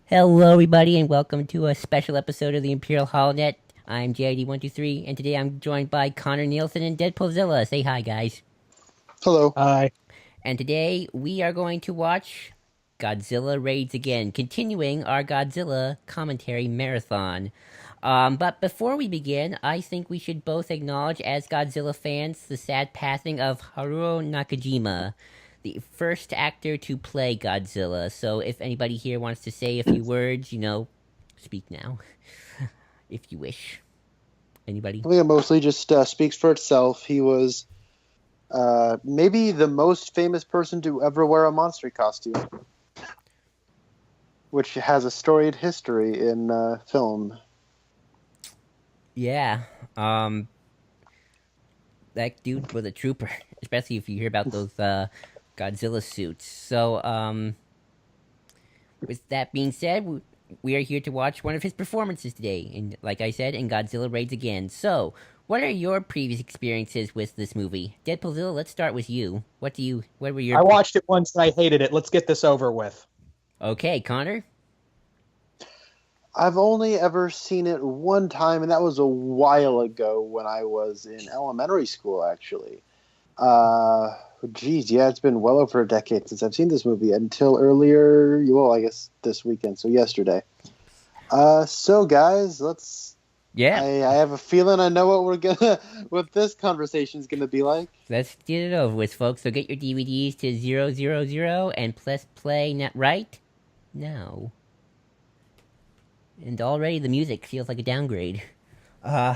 Hello, everybody, and welcome to a special episode of the Imperial Holonet. I'm JID123, and today I'm joined by Connor Nielsen and Deadpoolzilla. Say hi, guys. Hello. Hi. And today we are going to watch Godzilla Raids Again, continuing our Godzilla commentary marathon. But before we begin, I think we should both acknowledge, as Godzilla fans, the sad passing of Haruo Nakajima, the first actor to play Godzilla. So if anybody here wants to say a few words, speak now, if you wish. Anybody? I think it mostly just speaks for itself. He was maybe the most famous person to ever wear a monster costume, which has a storied history in film. Yeah. That dude was a trooper, especially if you hear about those Godzilla suits. So, with that being said, we are here to watch one of his performances today, and like I said, in Godzilla Raids Again. So, what are your previous experiences with this movie? Deadpoolzilla, let's start with you. What were your I watched it once and I hated it. Let's get this over with. Okay, Connor? I've only ever seen it one time, and that was a while ago when I was in elementary school, actually. Uh, Geez, yeah, it's been well over a decade since I've seen this movie until earlier, well, I guess this weekend, so yesterday. So guys, Yeah, I have a feeling I know what this conversation's gonna be like. let's get it over with, folks. So get your DVDs to 000 and press play net right now. And already the music feels like a downgrade. Uh,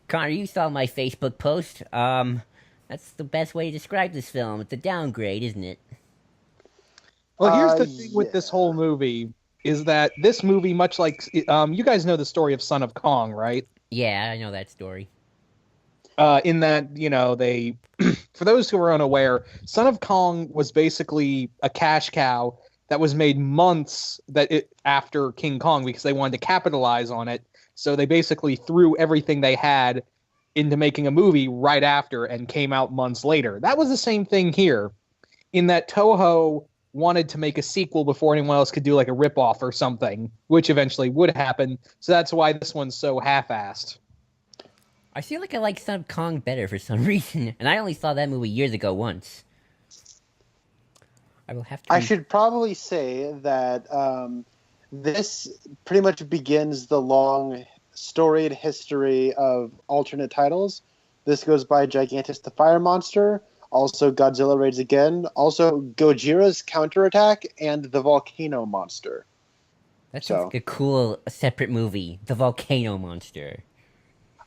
Connor, you saw my Facebook post. That's the best way to describe this film. It's a downgrade, isn't it? Well, here's the thing Yeah. with this whole movie is that this movie, much like you guys know the story of Son of Kong, right? Yeah, I know that story. In that, they, for those who are unaware, Son of Kong was basically a cash cow that was made months after King Kong because they wanted to capitalize on it. So they basically threw everything they had into making a movie right after and came out months later. That was the same thing here, in that Toho wanted to make a sequel before anyone else could do like a ripoff or something, which eventually would happen. So that's why this one's so half-assed. I feel like I like Son of Kong better for some reason, and I only saw that movie years ago once. I will have to. I should probably say that this pretty much begins the long, storied history of alternate titles. This goes by Gigantus the Fire Monster, also Godzilla Raids Again, also Gojira's Counterattack, and the Volcano Monster. That sounds So like a cool separate movie. The Volcano Monster.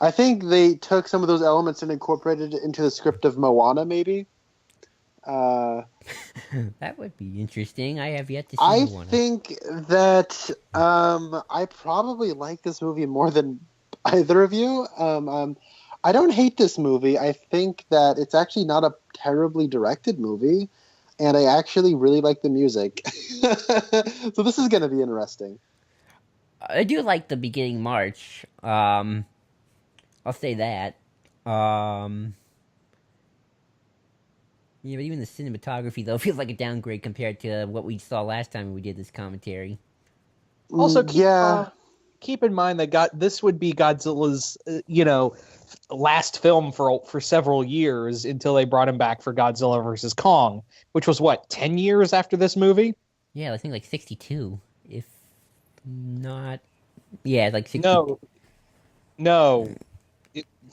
I think they took some of those elements and incorporated it into the script of Moana, maybe. Uh, That would be interesting. I have yet to see I Moana. think that I probably like this movie more than either of you. I don't hate this movie. I think that it's actually not a terribly directed movie, and I actually really like the music. So this is going to be interesting. I do like the beginning march. I'll say that. Um, yeah, but even the cinematography though feels like a downgrade compared to what we saw last time we did this commentary. Also, Yeah, keep in mind that this would be Godzilla's, last film for several years until they brought him back for Godzilla versus Kong, which was what 10 years after this movie. Yeah, I think like 62, if not. Yeah, like 60. No, no,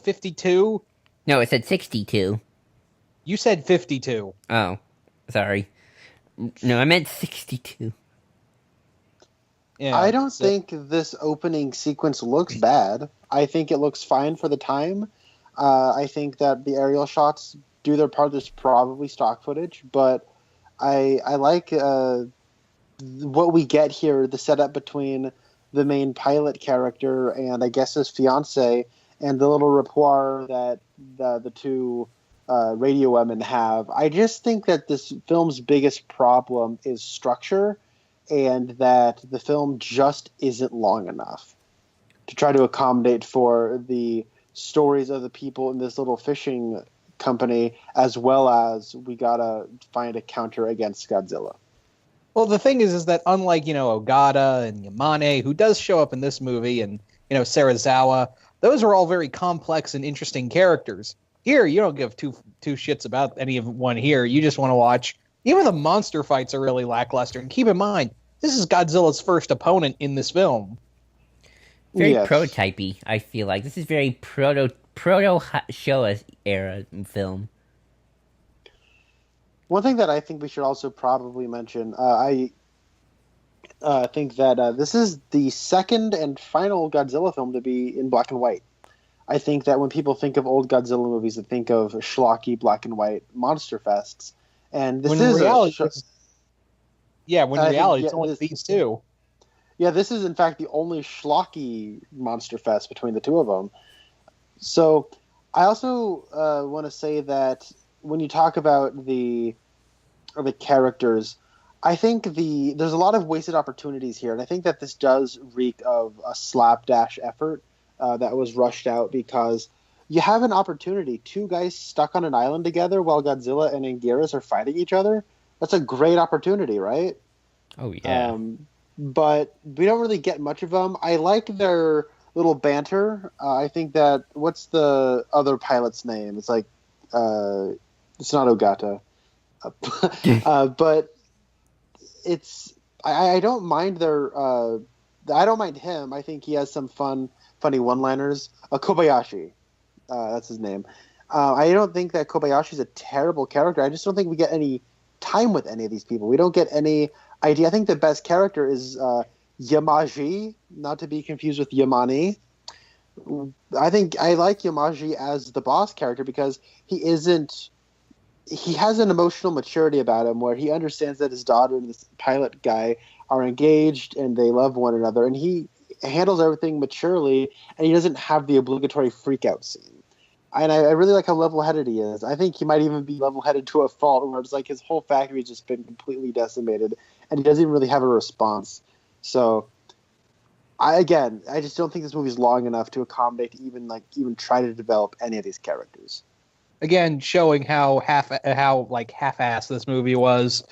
52. No, it said 62. You said 52. Oh, sorry. No, I meant 62. Yeah, I don't so, think this opening sequence looks bad. I think it looks fine for the time. I think that the aerial shots do their part. There's probably stock footage, but I like what we get here. The setup between the main pilot character and I guess his fiance, and the little rapport that the two radio women have. I just think that this film's biggest problem is structure, and that the film just isn't long enough to try to accommodate for the stories of the people in this little fishing company, as well as we gotta find a counter against Godzilla. Well, the thing is that unlike, Ogata and Yamane, who does show up in this movie, and, Serizawa, those are all very complex and interesting characters. Here, you don't give two shits about any of one here. You just want to watch. Even the monster fights are really lackluster. And keep in mind, this is Godzilla's first opponent in this film. Very Yes. prototypey, I feel like. This is very proto Showa era film. One thing that I think we should also probably mention, I think that this is the second and final Godzilla film to be in black and white. I think that when people think of old Godzilla movies, they think of schlocky black and white monster fests, and this When is reality, when I reality, think, it's only these two. Yeah, this is in fact the only schlocky monster fest between the two of them. So I also want to say that when you talk about the characters, I think there's a lot of wasted opportunities here, and I think that this does reek of a slapdash effort that was rushed out because you have an opportunity. Two guys stuck on an island together while Godzilla and Anguirus are fighting each other. That's a great opportunity, right? Oh, yeah. But we don't really get much of them. I like their little banter. I think that what's the other pilot's name? It's like it's not Ogata, but it's I don't mind their I don't mind him. I think he has some funny one-liners. Kobayashi, that's his name. I don't think that Kobayashi's a terrible character. I just don't think we get any time with any of these people. We don't get any idea. I think the best character is Yamaji, not to be confused with Yamane. I think I like Yamaji as the boss character because he has an emotional maturity about him where he understands that his daughter and this pilot guy are engaged and they love one another, and he handles everything maturely, and he doesn't have the obligatory freak out scene. And I really like how level-headed he is. I think he might even be level-headed to a fault where it's like his whole factory has just been completely decimated, and he doesn't even really have a response. So, I just don't think this movie's long enough to accommodate even try to develop any of these characters. Again, showing how half-assed this movie was.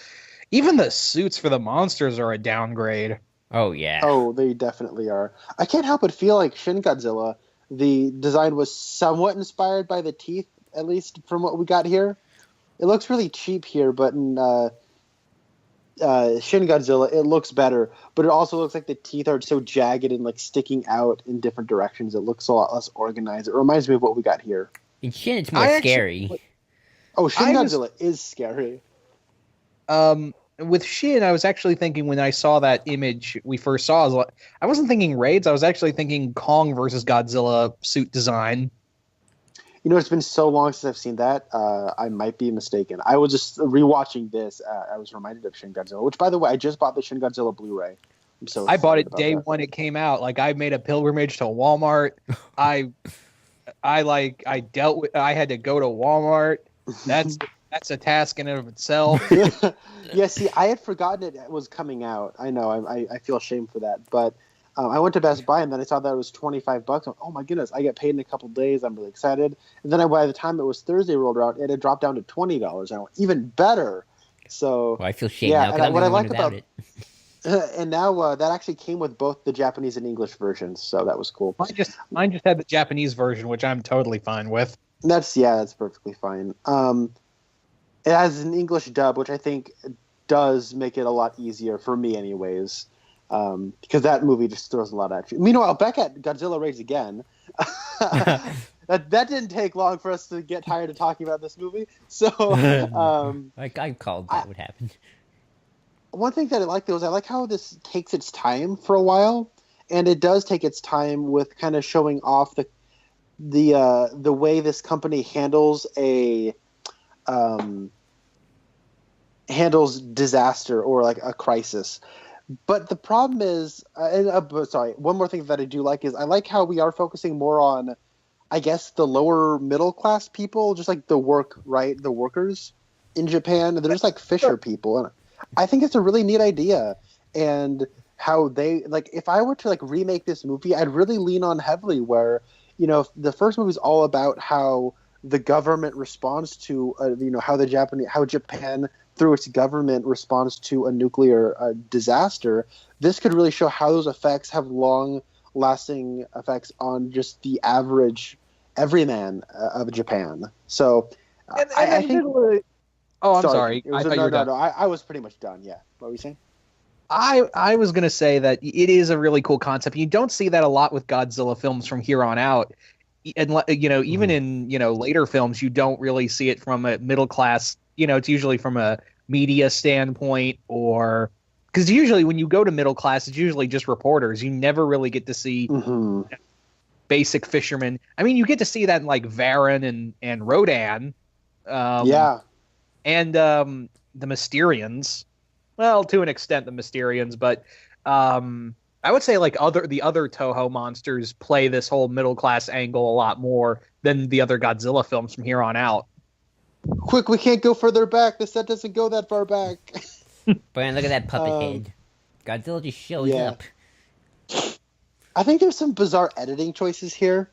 Even the suits for the monsters are a downgrade. Oh, yeah. Oh, they definitely are. I can't help but feel like Shin Godzilla, the design was somewhat inspired by the teeth, at least from what we got here. It looks really cheap here, but in Shin Godzilla, it looks better. But it also looks like the teeth are so jagged and like sticking out in different directions. It looks a lot less organized. It reminds me of what we got here. In Shin, it's more scary. Shin Godzilla is scary. With Shin, I was actually thinking when I saw that image we first saw, I wasn't thinking raids. I was actually thinking Kong versus Godzilla suit design. You know, it's been so long since I've seen that. I might be mistaken. I was just rewatching this. I was reminded of Shin Godzilla, which, by the way, I just bought the Shin Godzilla Blu-ray. I'm so I bought it about day that. one it came out. Like I made a pilgrimage to Walmart. I had to go to Walmart. That's a task in and of itself. Yeah, see, I had forgotten it was coming out. I know, I feel ashamed for that. But I went to Best Buy, and then I saw that it was $25. Oh, my goodness, I get paid in a couple days. I'm really excited. And then by the time it was Thursday rolled around, it had dropped down to $20. And I went, even better. So, Well, I feel shame now because I'm what the I one like without about it. and now that actually came with both the Japanese and English versions, so that was cool. Mine just had the Japanese version, which I'm totally fine with. That's perfectly fine. It has an English dub, which I think does make it a lot easier for me, anyways, because that movie just throws a lot at you. Meanwhile, back at Godzilla Raids Again, that didn't take long for us to get tired of talking about this movie. So, I called that would happen. One thing that I like, though, is I like how this takes its time for a while, and it does take its time with kind of showing off the way this company handles handles disaster or like a crisis. But the problem is, one more thing that I do like is I like how we are focusing more on, I guess, the lower middle class people, just like the workers in Japan. They're just like fisher people, and I think it's a really neat idea. And how they if I were to remake this movie, I'd really lean on heavily where, the first movie is all about how the government responds to how Japan through its government responds to a nuclear disaster, this could really show how those effects have long-lasting effects on just the average everyman of Japan. So I think. Oh, I'm sorry. I thought you were done. No, I was pretty much done. Yeah. What were you saying? I was going to say that it is a really cool concept. You don't see that a lot with Godzilla films from here on out. And, even in, later films, you don't really see it from a middle class, it's usually from a media standpoint, or because usually when you go to middle class, it's usually just reporters. You never really get to see basic fishermen. I mean, you get to see that in like Varan and Rodan. Yeah. And the Mysterians. Well, to an extent, the Mysterians, but I would say like the other Toho monsters play this whole middle class angle a lot more than the other Godzilla films from here on out. Quick, we can't go further back. The set doesn't go that far back. Brian, look at that puppet head. Godzilla just shows up. I think there's some bizarre editing choices here.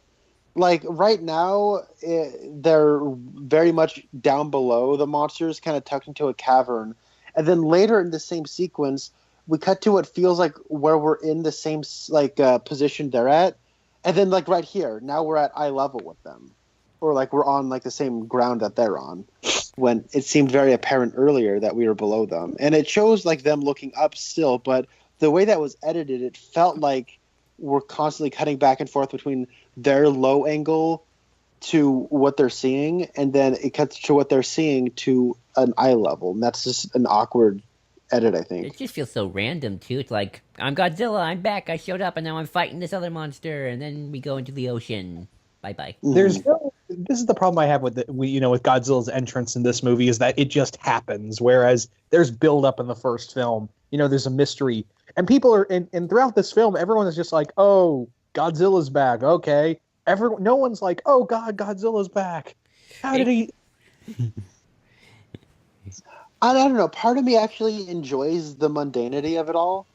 Like right now, they're very much down below the monsters, kind of tucked into a cavern. And then later in the same sequence, we cut to what feels like where we're in the same position they're at, and then like right here, now we're at eye level with them, or like we're on like the same ground that they're on, when it seemed very apparent earlier that we were below them. And it shows like them looking up still, but the way that was edited, it felt like we're constantly cutting back and forth between their low angle to what they're seeing, and then it cuts to what they're seeing to an eye level, and that's just an awkward edit, I think. It just feels so random too. It's like, I'm Godzilla, I'm back, I showed up, and now I'm fighting this other monster, and then we go into the ocean. Bye bye. This is the problem I have with with Godzilla's entrance in this movie, is that it just happens, whereas there's build up in the first film. There's a mystery, and people are and throughout this film, everyone is just like, oh, Godzilla's back, okay. No one's like, oh god, Godzilla's back. How did he? I don't know. Part of me actually enjoys the mundanity of it all,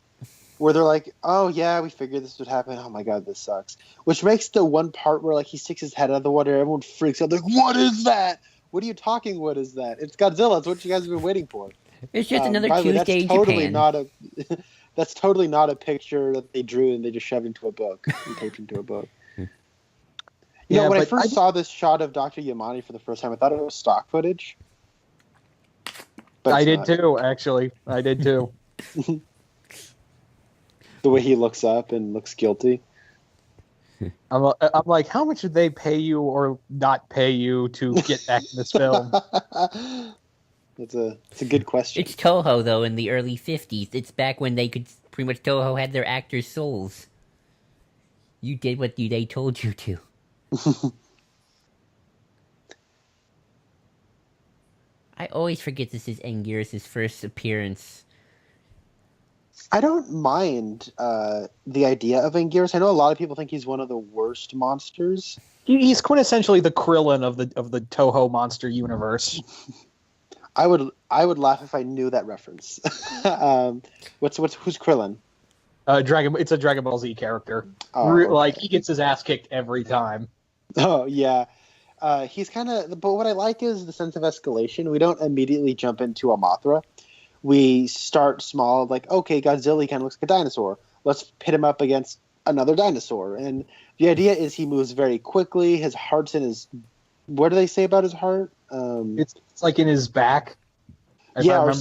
where they're like, "Oh yeah, we figured this would happen. Oh my god, this sucks." Which makes the one part where like he sticks his head out of the water, everyone freaks out. They're like, "What is that? What are you talking? What is that? It's Godzilla. It's what you guys have been waiting for." It's just another Tuesday in totally Japan. That's totally not a picture that they drew and they just shoved into a book and taped into a book. When I first saw this shot of Dr. Yamane for the first time, I thought it was stock footage. But I did too, actually. I did too. The way he looks up and looks guilty. I'm like, how much did they pay you or not pay you to get back in this film? It's a good question. It's Toho, though, in the early 50s. It's back when they could, pretty much Toho had their actors' souls. You did what they told you to. I always forget this is Anguirus' first appearance. I don't mind the idea of Anguirus. I know a lot of people think he's one of the worst monsters. He's quintessentially the Krillin of the Toho monster universe. I would laugh if I knew that reference. Who's Krillin? It's a Dragon Ball Z character. Oh, okay. Like he gets his ass kicked every time. Oh yeah. He's kind of, but what I like is the sense of escalation. We don't immediately jump into a Mothra. We start small, like, okay, Godzilla kind of looks like a dinosaur. Let's pit him up against another dinosaur. And the idea is he moves very quickly. His heart's in his, what do they say about his heart? It's like in his back. Yeah,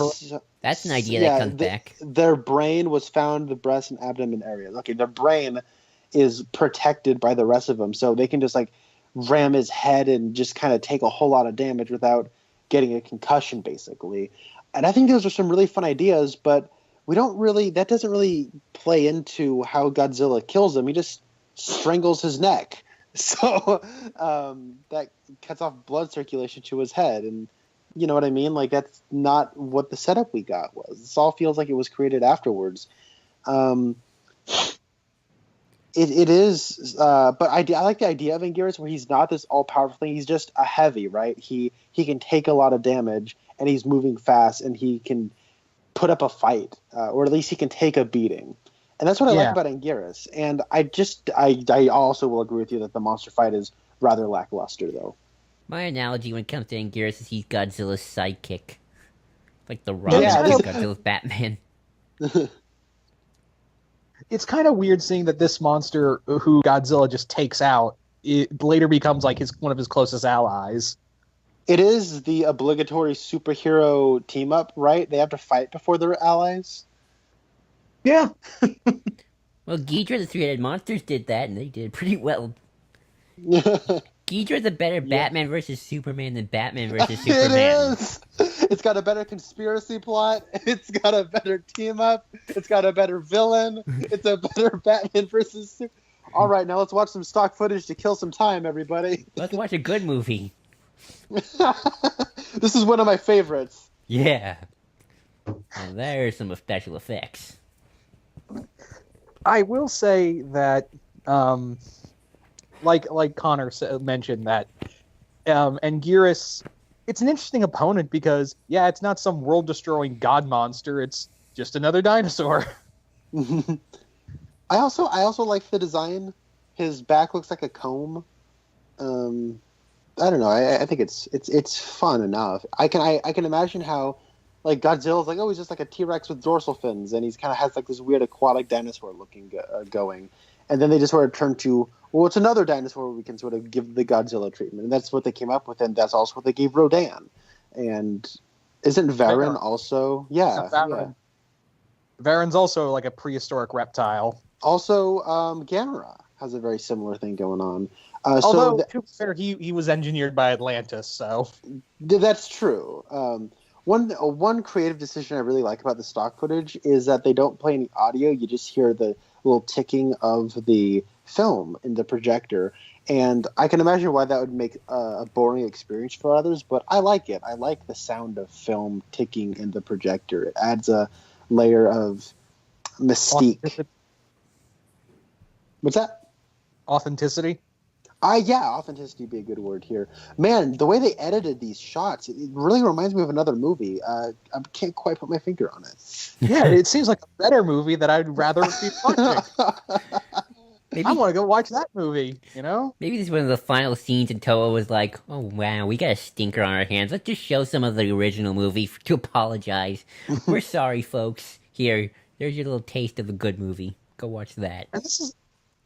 that's an idea that comes back. Their brain was found in the breast and abdomen areas. Okay, their brain is protected by the rest of them, so they can just like ram his head and just kind of take a whole lot of damage without getting a concussion, basically. And I think those are some really fun ideas, but that doesn't really play into how Godzilla kills him. He just strangles his neck. So that cuts off blood circulation to his head. And you know what I mean? Like, that's not what the setup we got was. This all feels like it was created afterwards. It is, but I like the idea of Anguirus where he's not this all-powerful thing. He's just a heavy, right? He can take a lot of damage, and he's moving fast, and he can put up a fight, or at least he can take a beating. And that's what I like about Anguirus. And I also will agree with you that the monster fight is rather lackluster, though. My analogy when it comes to Anguirus is he's Godzilla's sidekick. Like the Robin Yeah, versus this- Godzilla's Batman. It's kind of weird seeing that this monster, who Godzilla just takes out, it later becomes like one of his closest allies. It is the obligatory superhero team up, right? They have to fight before they're allies. Yeah. Well, Ghidra the Three-Headed Monsters did that, and they did pretty well. It Ghidra's a better Batman versus Superman than Batman versus Superman. is. It's got a better conspiracy plot. It's got a better team up. It's got a better villain. It's a better Batman versus Superman. All right, now let's watch some stock footage to kill some time, everybody. Let's watch a good movie. This is one of my favorites. Yeah. And there's some special effects. I will say that, like Connor mentioned, that Anguirus, it's an interesting opponent because, yeah, it's not some world-destroying god monster. It's just another dinosaur. I also like the design. His back looks like a comb. I don't know. I think it's fun enough. I can imagine how, like, Godzilla's like, oh, he's just like a T-Rex with dorsal fins, and he's kind of has like this weird aquatic dinosaur looking going, and then they just sort of turn to, well, it's another dinosaur we can sort of give the Godzilla treatment, and that's what they came up with, and that's also what they gave Rodan. And isn't Varan also? Yeah, Varan. Varan's also like a prehistoric reptile. Also, Gamera has a very similar thing going on. Although, to be fair, he was engineered by Atlantis, so that's true. One creative decision I really like about the stock footage is that they don't play any audio. You just hear the little ticking of the film in the projector. And I can imagine why that would make a boring experience for others, but I like it. I like the sound of film ticking in the projector. It adds a layer of mystique. What's that? Authenticity? Yeah, authenticity would be a good word here. Man, the way they edited these shots, it really reminds me of another movie. I can't quite put my finger on it. Yeah, it seems like a better movie that I'd rather be watching. I want to go watch that movie, you know? Maybe this is one of the final scenes and Toho was like, oh wow, we got a stinker on our hands. Let's just show some of the original movie to apologize. We're sorry, folks. Here, there's your little taste of a good movie. Go watch that.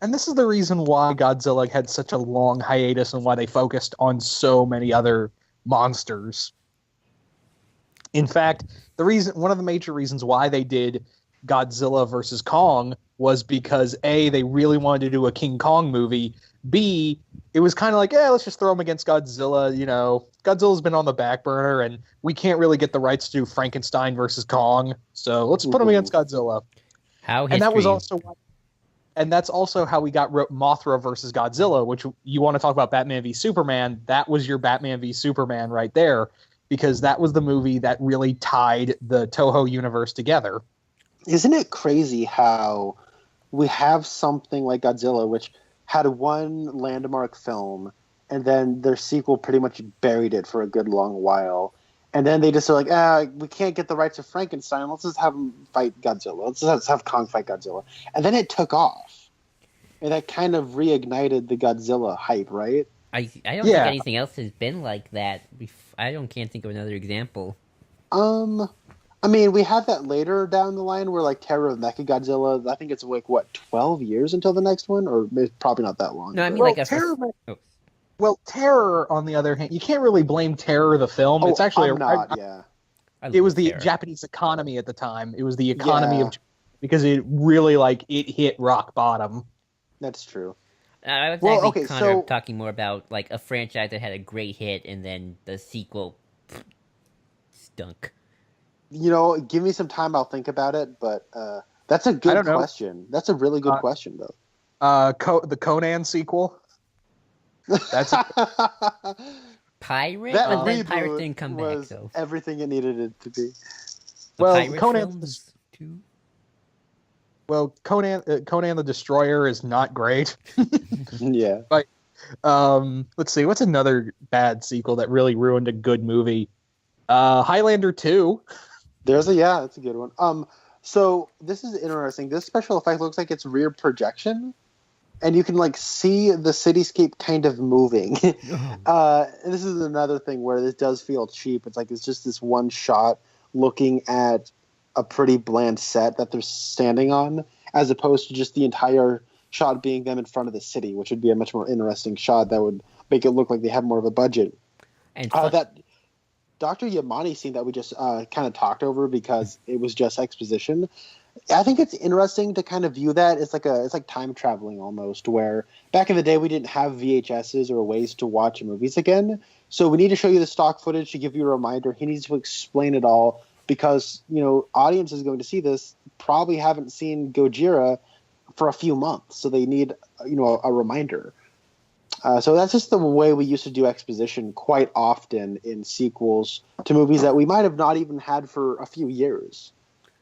And this is the reason why Godzilla had such a long hiatus and why they focused on so many other monsters. In fact, one of the major reasons why they did Godzilla versus Kong was because A, they really wanted to do a King Kong movie. B, it was kind of like, let's just throw him against Godzilla. You know, Godzilla's been on the back burner, and we can't really get the rights to do Frankenstein versus Kong, so let's put him against Godzilla. And that was also why. And that's also how we got Mothra versus Godzilla, which you want to talk about Batman v Superman. That was your Batman v Superman right there, because that was the movie that really tied the Toho universe together. Isn't it crazy how we have something like Godzilla, which had one landmark film, and then their sequel pretty much buried it for a good long while. And then they just are like, we can't get the rights of Frankenstein. Let's just have him fight Godzilla. Let's just have Kong fight Godzilla. And then it took off. And that kind of reignited the Godzilla hype, right? I don't think anything else has been like that. Can't think of another example. I mean, we have that later down the line where, like, Terror of Mechagodzilla, I think it's, like, 12 years until the next one? Or it's probably not that long. No, I mean, Well, Terror, on the other hand, you can't really blame Terror the film. It's actually it was the Japanese economy at the time. It was the economy of because it really it hit rock bottom. That's true. I was talking more about like a franchise that had a great hit and then the sequel stunk. You know, give me some time. I'll think about it. But that's a good question. That's a really good question, though. The Conan sequel. That's Pirate. That then Pirate didn't come back. So everything it needed it to be. Conan too. Well, Conan the Destroyer is not great. Yeah. But let's see, what's another bad sequel that really ruined a good movie? Highlander 2. That's a good one. So this is interesting. This special effect looks like it's rear projection. And you can see the cityscape kind of moving. And this is another thing where this does feel cheap. It's just this one shot looking at a pretty bland set that they're standing on, as opposed to just the entire shot being them in front of the city, which would be a much more interesting shot that would make it look like they have more of a budget. And That Dr. Yamane scene that we just kind of talked over because it was just exposition. I think it's interesting to kind of view that. It's like time traveling almost, where back in the day we didn't have VHSs or ways to watch movies again. So we need to show you the stock footage to give you a reminder. He needs to explain it all because, audience is going to see this, probably haven't seen Gojira for a few months. So they need, a reminder. So that's just the way we used to do exposition quite often in sequels to movies that we might have not even had for a few years.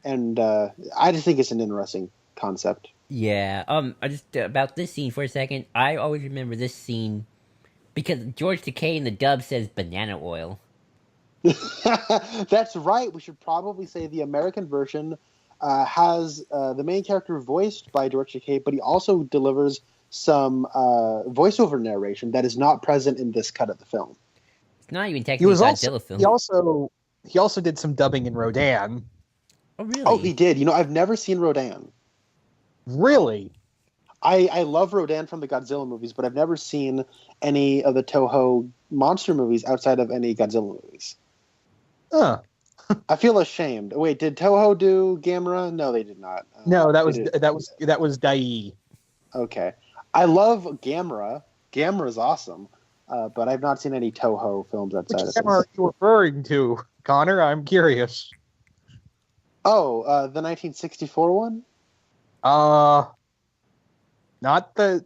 And I just think it's an interesting concept. yeah, I just about this scene for a second. I always remember this scene because George Takei in the dub says banana oil. That's right. We should probably say the American version has the main character voiced by George Takei, but he also delivers some voiceover narration that is not present in this cut of the film. It's not even technically a Godzilla film. He also did some dubbing in Rodan. Oh really? Oh, he did. I've never seen Rodan. Really? I love Rodan from the Godzilla movies, but I've never seen any of the Toho monster movies outside of any Godzilla movies. Huh. I feel ashamed. Wait, did Toho do Gamera? No, they did not. No, that was Dai. Okay. I love Gamera. Gamera's awesome, but I've not seen any Toho films outside Which of Gamera are this. you referring to, Connor? I'm curious. Oh, the 1964 one? Not the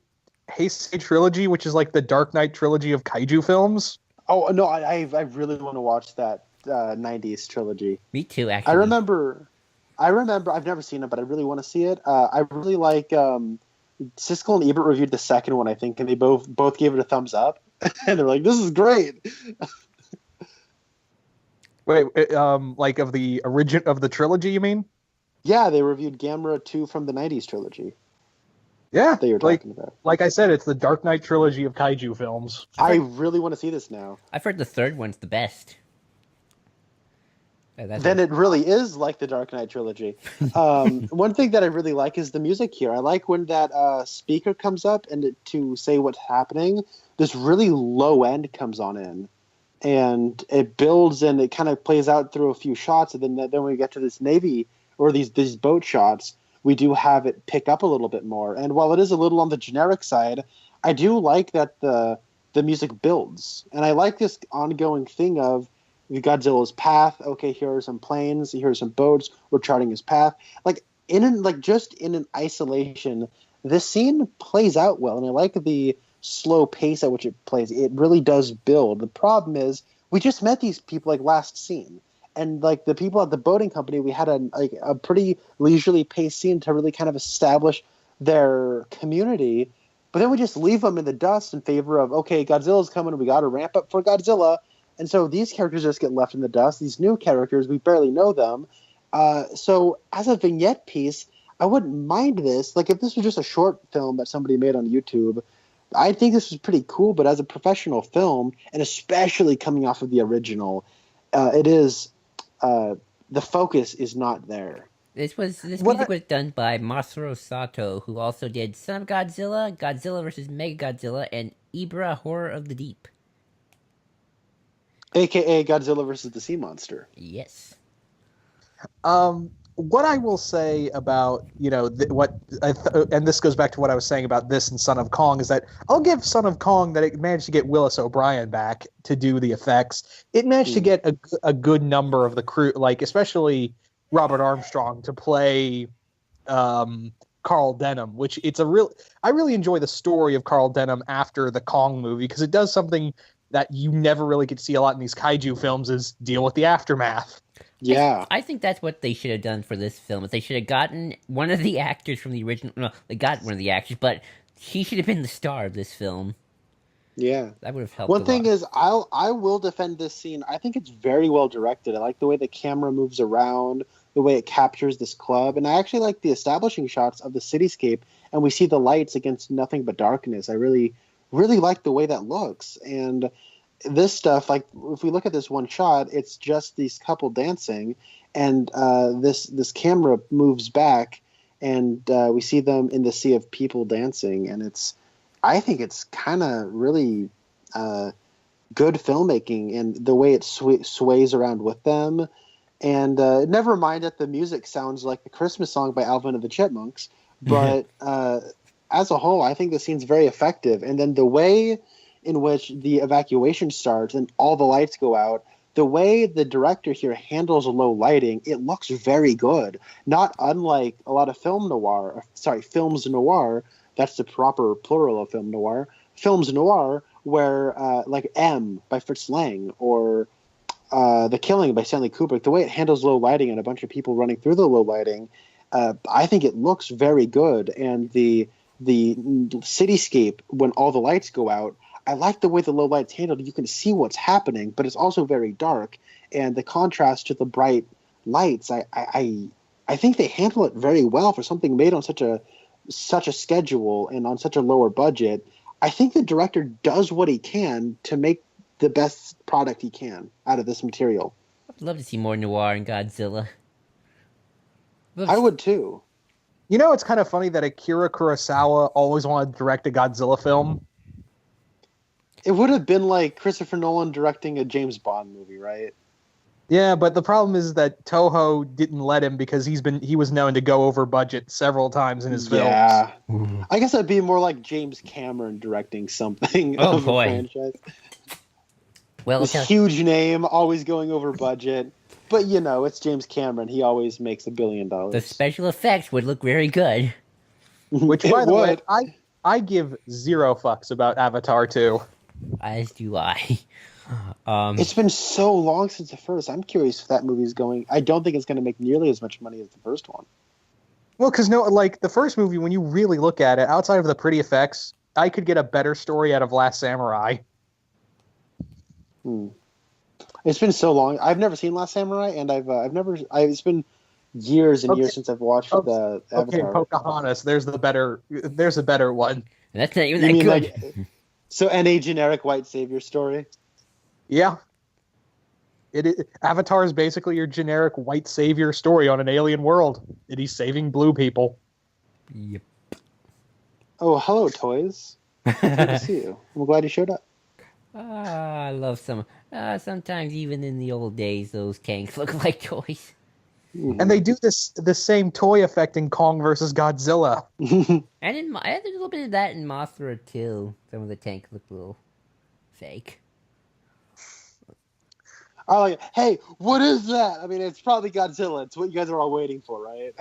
Heisei trilogy, which is like the Dark Knight trilogy of kaiju films. Oh no, I really want to watch that 90s trilogy. Me too, actually. I remember. I've never seen it, but I really want to see it. I really like. Siskel and Ebert reviewed the second one, I think, and they both gave it a thumbs up, and they're like, "This is great." Wait, like of the origin of the trilogy, you mean? Yeah, they reviewed Gamera 2 from the 90s trilogy. Yeah, That you were talking about. Like I said, it's the Dark Knight trilogy of kaiju films. I really want to see this now. I've heard the third one's the best. Then it really is like the Dark Knight trilogy. One thing that I really like is the music here. I like when that speaker comes up and to say what's happening, this really low end comes on in. And it builds and it kind of plays out through a few shots. And then when we get to this Navy or these boat shots, we do have it pick up a little bit more. And while it is a little on the generic side, I do like that the music builds. And I like this ongoing thing of Godzilla's path. Okay, here are some planes. Here are some boats. We're charting his path. Just in an isolation, this scene plays out well. And I like the slow pace at which it plays. It really does build. The problem is we just met these people last scene. And the people at the boating company, we had a pretty leisurely paced scene to really kind of establish their community. But then we just leave them in the dust in favor of, okay, Godzilla's coming. We got to ramp up for Godzilla. And so these characters just get left in the dust. These new characters, we barely know them. So as a vignette piece, I wouldn't mind this. If this was just a short film that somebody made on YouTube, I think this was pretty cool. But as a professional film, and especially coming off of the original, it is... the focus is not there. This music was done by Masaru Sato, who also did Son of Godzilla, Godzilla vs. Mechagodzilla, and Ibra Horror of the Deep. AKA Godzilla vs. the Sea Monster. Yes. What I will say about, and this goes back to what I was saying about this and Son of Kong, is that I'll give Son of Kong that it managed to get Willis O'Brien back to do the effects. It managed to get a good number of the crew, especially Robert Armstrong, to play Carl Denham, which I really enjoy the story of Carl Denham after the Kong movie, because it does something that you never really get to see a lot in these kaiju films, is deal with the aftermath. Yeah. I think that's what they should have done for this film. Is they should have gotten one of the actors from the original. No, they got one of the actors, but he should have been the star of this film. Yeah. That would have helped. One thing is, I will defend this scene. I think it's very well directed. I like the way the camera moves around, the way it captures this club, and I actually like the establishing shots of the cityscape, and we see the lights against nothing but darkness. I really, really like the way that looks, and this stuff, like if we look at this one shot, it's just these couple dancing, and this camera moves back, and we see them in the sea of people dancing, and I think it's kind of really good filmmaking, and the way it sways around with them. And never mind that the music sounds like the Christmas song by Alvin and the Chipmunks, but as a whole, I think the scene's very effective. And then the way in which the evacuation starts and all the lights go out, the way the director here handles low lighting, it looks very good. Not unlike a lot of films noir. That's the proper plural of film noir. Films noir, where like M by Fritz Lang or The Killing by Stanley Kubrick, the way it handles low lighting and a bunch of people running through the low lighting, I think it looks very good. And the cityscape when all the lights go out, I like the way the low light's handled. You can see what's happening, but it's also very dark. And the contrast to the bright lights, I think they handle it very well for something made on such a schedule and on such a lower budget. I think the director does what he can to make the best product he can out of this material. I'd love to see more noir in Godzilla. I would too. You know, it's kind of funny that Akira Kurosawa always wanted to direct a Godzilla film. It would have been like Christopher Nolan directing a James Bond movie, right? Yeah, but the problem is that Toho didn't let him because he was known to go over budget several times in his films. Yeah. I guess it'd be more like James Cameron directing something of a franchise. Well, this huge name, always going over budget. But, you know, it's James Cameron. He always makes $1 billion. The special effects would look very good. Which, by the way, I give 0 fucks about Avatar 2. As do I. It's been so long since the first. I'm curious if that movie's going. I don't think it's going to make nearly as much money as the first one. Well, because the first movie, when you really look at it, outside of the pretty effects, I could get a better story out of Last Samurai. It's been so long. I've never seen Last Samurai, and it's been years and years since I've watched the Avatar. Okay, Pocahontas. There's a better one. That's not even that good. Like, so any generic white savior story? Yeah. Avatar is basically your generic white savior story on an alien world. And he's saving blue people. Yep. Oh, hello, toys. Good to see you. I'm glad you showed up. I love some. Sometimes even in the old days, those tanks look like toys. And they do the same toy effect in Kong versus Godzilla. And I had a little bit of that in Mothra too. Some of the tanks look a little fake. Oh, like, hey, what is that? I mean, it's probably Godzilla. It's what you guys are all waiting for, right?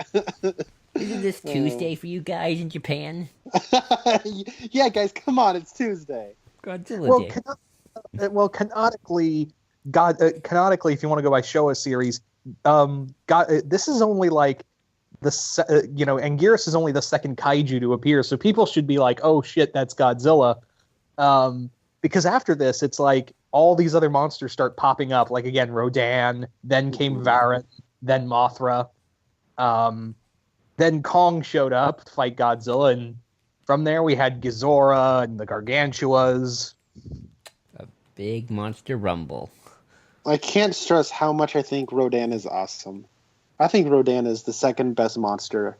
Isn't this Tuesday for you guys in Japan? Yeah, guys, come on, it's Tuesday. Godzilla Day. Canonically, if you want to go by Showa series, this is only like Anguirus is only the second kaiju to appear, so people should be like, oh shit, that's Godzilla. Because after this, it's like all these other monsters start popping up. Like again, Rodan, then came Varan, then Mothra, then Kong showed up to fight Godzilla, and from there we had Ghidorah and the Gargantuas. A big monster rumble. I can't stress how much I think Rodan is awesome. I think Rodan is the second best monster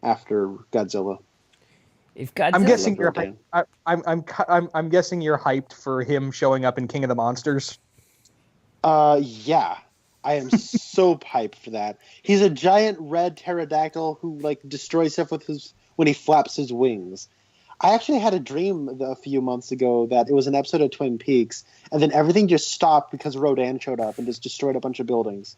after Godzilla. If Godzilla, I'm guessing you're I'm guessing you're hyped for him showing up in King of the Monsters. Yeah. I am so hyped for that. He's a giant red pterodactyl who like destroys stuff with when he flaps his wings. I actually had a dream a few months ago that it was an episode of Twin Peaks, and then everything just stopped because Rodan showed up and just destroyed a bunch of buildings.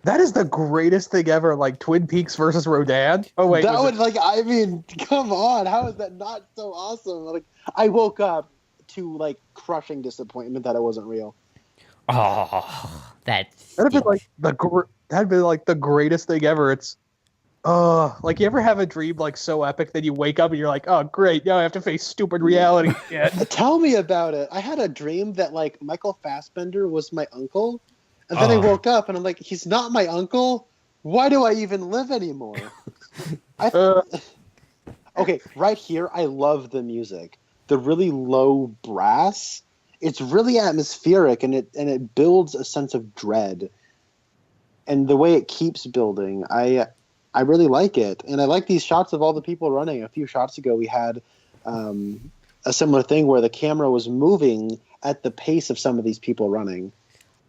That is the greatest thing ever, like Twin Peaks versus Rodan. Oh wait, I mean, come on, how is that not so awesome? Like, I woke up to like crushing disappointment that it wasn't real. Oh, that'd be like the greatest thing ever. It's like you ever have a dream like so epic that you wake up and you're like, oh great, now I have to face stupid reality again. Tell me about it. I had a dream that like Michael Fassbender was my uncle. And then I woke up and I'm like, he's not my uncle? Why do I even live anymore? Okay, right here, I love the music. The really low brass it's really atmospheric, and it builds a sense of dread. And the way it keeps building, I really like it, and I like these shots of all the people running. A few shots ago, we had a similar thing where the camera was moving at the pace of some of these people running.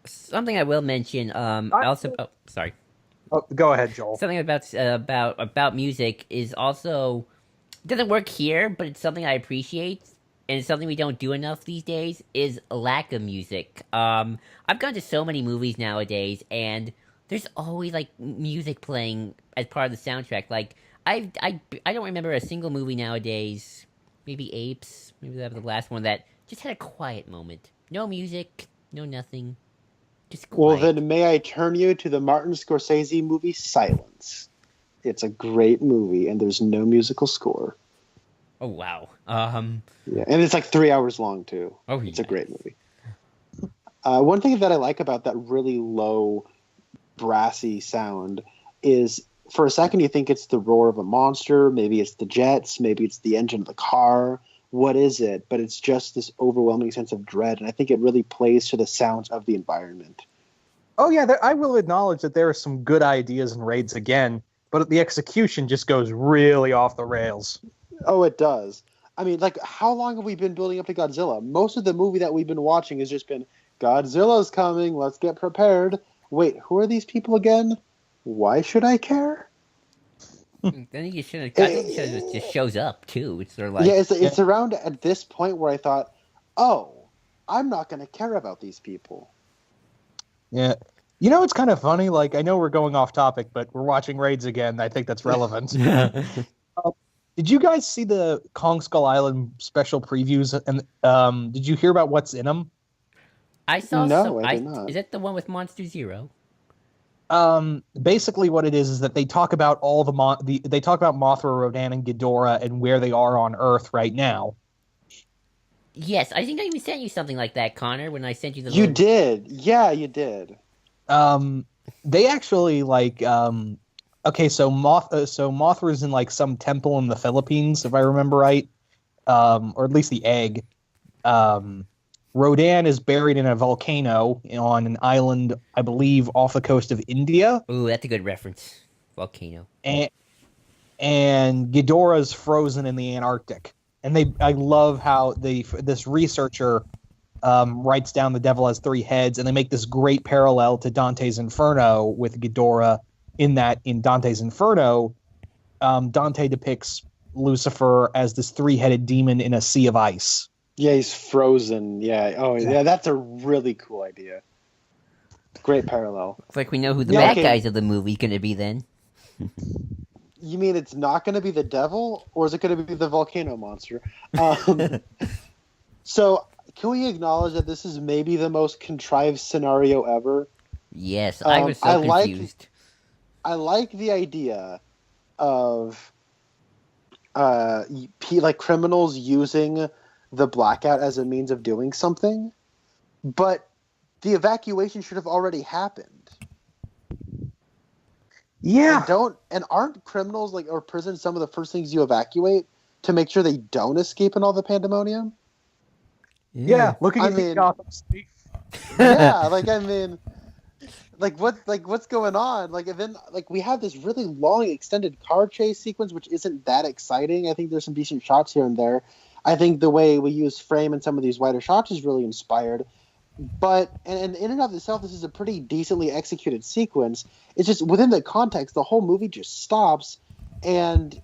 Something I will mention. Sorry. Oh, go ahead, Joel. Something about music is also doesn't work here, but it's something I appreciate, and it's something we don't do enough these days. Is a lack of music. I've gone to so many movies nowadays, and there's always like music playing as part of the soundtrack. Like I don't remember a single movie nowadays. Maybe Apes. Maybe that was the last one that just had a quiet moment. No music, no nothing. Just quiet. Well, then may I turn you to the Martin Scorsese movie Silence. It's a great movie, and there's no musical score. Oh wow. Yeah, and it's like 3 hours long too. Oh, it's a great movie. One thing that I like about that really low, brassy sound is, for a second, you think it's the roar of a monster. Maybe it's the jets. Maybe it's the engine of the car. What is it? But it's just this overwhelming sense of dread, and I think it really plays to the sounds of the environment. Oh yeah, I will acknowledge that there are some good ideas in Raids Again, but the execution just goes really off the rails. Oh, it does. I mean, like, how long have we been building up to Godzilla? Most of the movie that we've been watching has just been, Godzilla's coming, let's get prepared. Wait, who are these people again? Why should I care? Then you should have just shows up too. It's sort of like it's around at this point where I thought, oh, I'm not going to care about these people. Yeah. You know, it's kind of funny. Like, I know we're going off topic, but we're watching Raids Again. I think that's relevant. Did you guys see the Kong Skull Island special previews? And did you hear about what's in them? I saw. No, I did not. Is it the one with Monster Zero? Basically, what it is that they talk about all they talk about Mothra, Rodan, and Ghidorah and where they are on Earth right now. Yes, I think I even sent you something like that, Connor, when I sent you the. You did, yeah, you did. They actually like. Okay, so Mothra's in like some temple in the Philippines, if I remember right, or at least the egg. Rodan is buried in a volcano on an island, I believe, off the coast of India. Ooh, that's a good reference. Volcano. And Ghidorah's frozen in the Antarctic. And I love how this researcher writes down the devil has three heads, and they make this great parallel to Dante's Inferno with Ghidorah. In Dante's Inferno, Dante depicts Lucifer as this three-headed demon in a sea of ice. Yeah, he's frozen. Yeah. Oh, yeah. That's a really cool idea. Great parallel. Looks like we know who the bad guys of the movie going to be then. You mean it's not going to be the devil, or is it going to be the volcano monster? So, can we acknowledge that this is maybe the most contrived scenario ever? Yes, I was so confused. I like the idea of like criminals using the blackout as a means of doing something, but the evacuation should have already happened. Yeah. And aren't criminals or prisons some of the first things you evacuate to make sure they don't escape in all the pandemonium? Yeah, looking at Gotham City. Yeah, what's going on? And then we have this really long extended car chase sequence, which isn't that exciting. I think there's some decent shots here and there. I think the way we use frame in some of these wider shots is really inspired. But and in and of itself, this is a pretty decently executed sequence. It's just within the context, the whole movie just stops, and